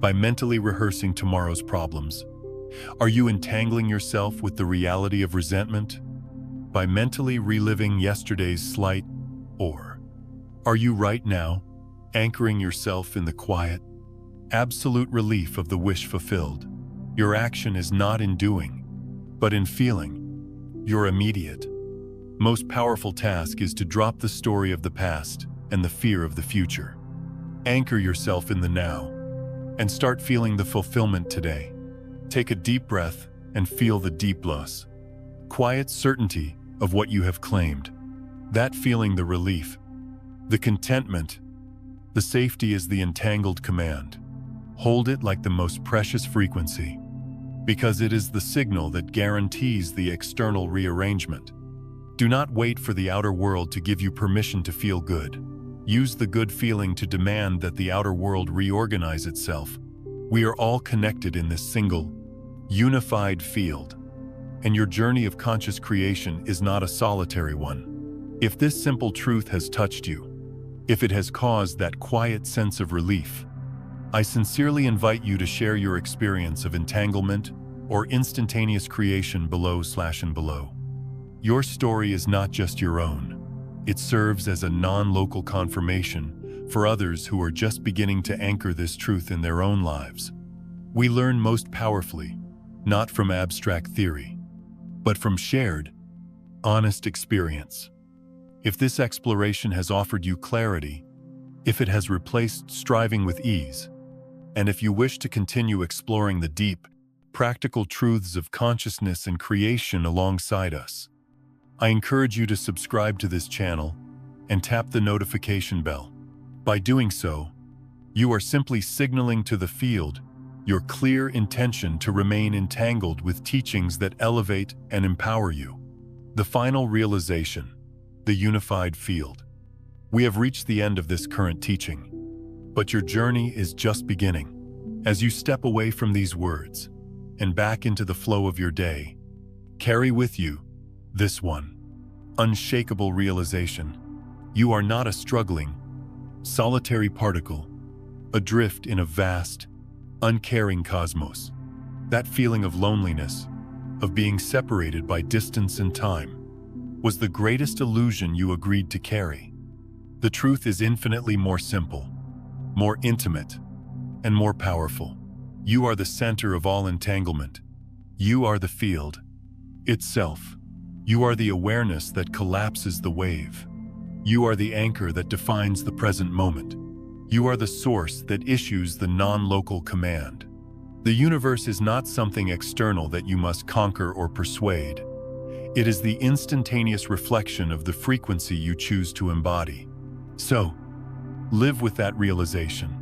by mentally rehearsing tomorrow's problems? Are you entangling yourself with the reality of resentment by mentally reliving yesterday's slight? Or are you right now anchoring yourself in the quiet, absolute relief of the wish fulfilled? Your action is not in doing, but in feeling. Your immediate, most powerful task is to drop the story of the past and the fear of the future. Anchor yourself in the now and start feeling the fulfillment today. Take a deep breath and feel the deep loss, quiet certainty of what you have claimed. That feeling, the relief, the contentment, the safety is the entangled command. Hold it like the most precious frequency, because it is the signal that guarantees the external rearrangement. Do not wait for the outer world to give you permission to feel good. Use the good feeling to demand that the outer world reorganize itself. We are all connected in this single, unified field, and your journey of conscious creation is not a solitary one. If this simple truth has touched you, if it has caused that quiet sense of relief, I sincerely invite you to share your experience of entanglement or instantaneous creation below. Your story is not just your own. It serves as a non-local confirmation for others who are just beginning to anchor this truth in their own lives. We learn most powerfully, not from abstract theory, but from shared, honest experience. If this exploration has offered you clarity, if it has replaced striving with ease, and if you wish to continue exploring the deep, practical truths of consciousness and creation alongside us, I encourage you to subscribe to this channel and tap the notification bell. By doing so, you are simply signaling to the field your clear intention to remain entangled with teachings that elevate and empower you. The final realization, the unified field. We have reached the end of this current teaching, but your journey is just beginning. As you step away from these words and back into the flow of your day, carry with you this one unshakable realization. You are not a struggling, solitary particle, adrift in a vast, uncaring cosmos. That feeling of loneliness, of being separated by distance and time, was the greatest illusion you agreed to carry. The truth is infinitely more simple, more intimate, and more powerful. You are the center of all entanglement. You are the field itself. You are the awareness that collapses the wave. You are the anchor that defines the present moment. You are the source that issues the non-local command. The universe is not something external that you must conquer or persuade. It is the instantaneous reflection of the frequency you choose to embody. So, live with that realization.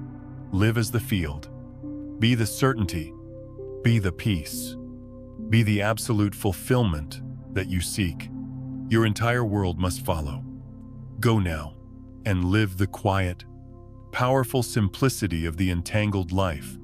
Live as the field. Be the certainty. Be the peace. Be the absolute fulfillment that you seek. Your entire world must follow. Go now and live the quiet, powerful simplicity of the entangled life.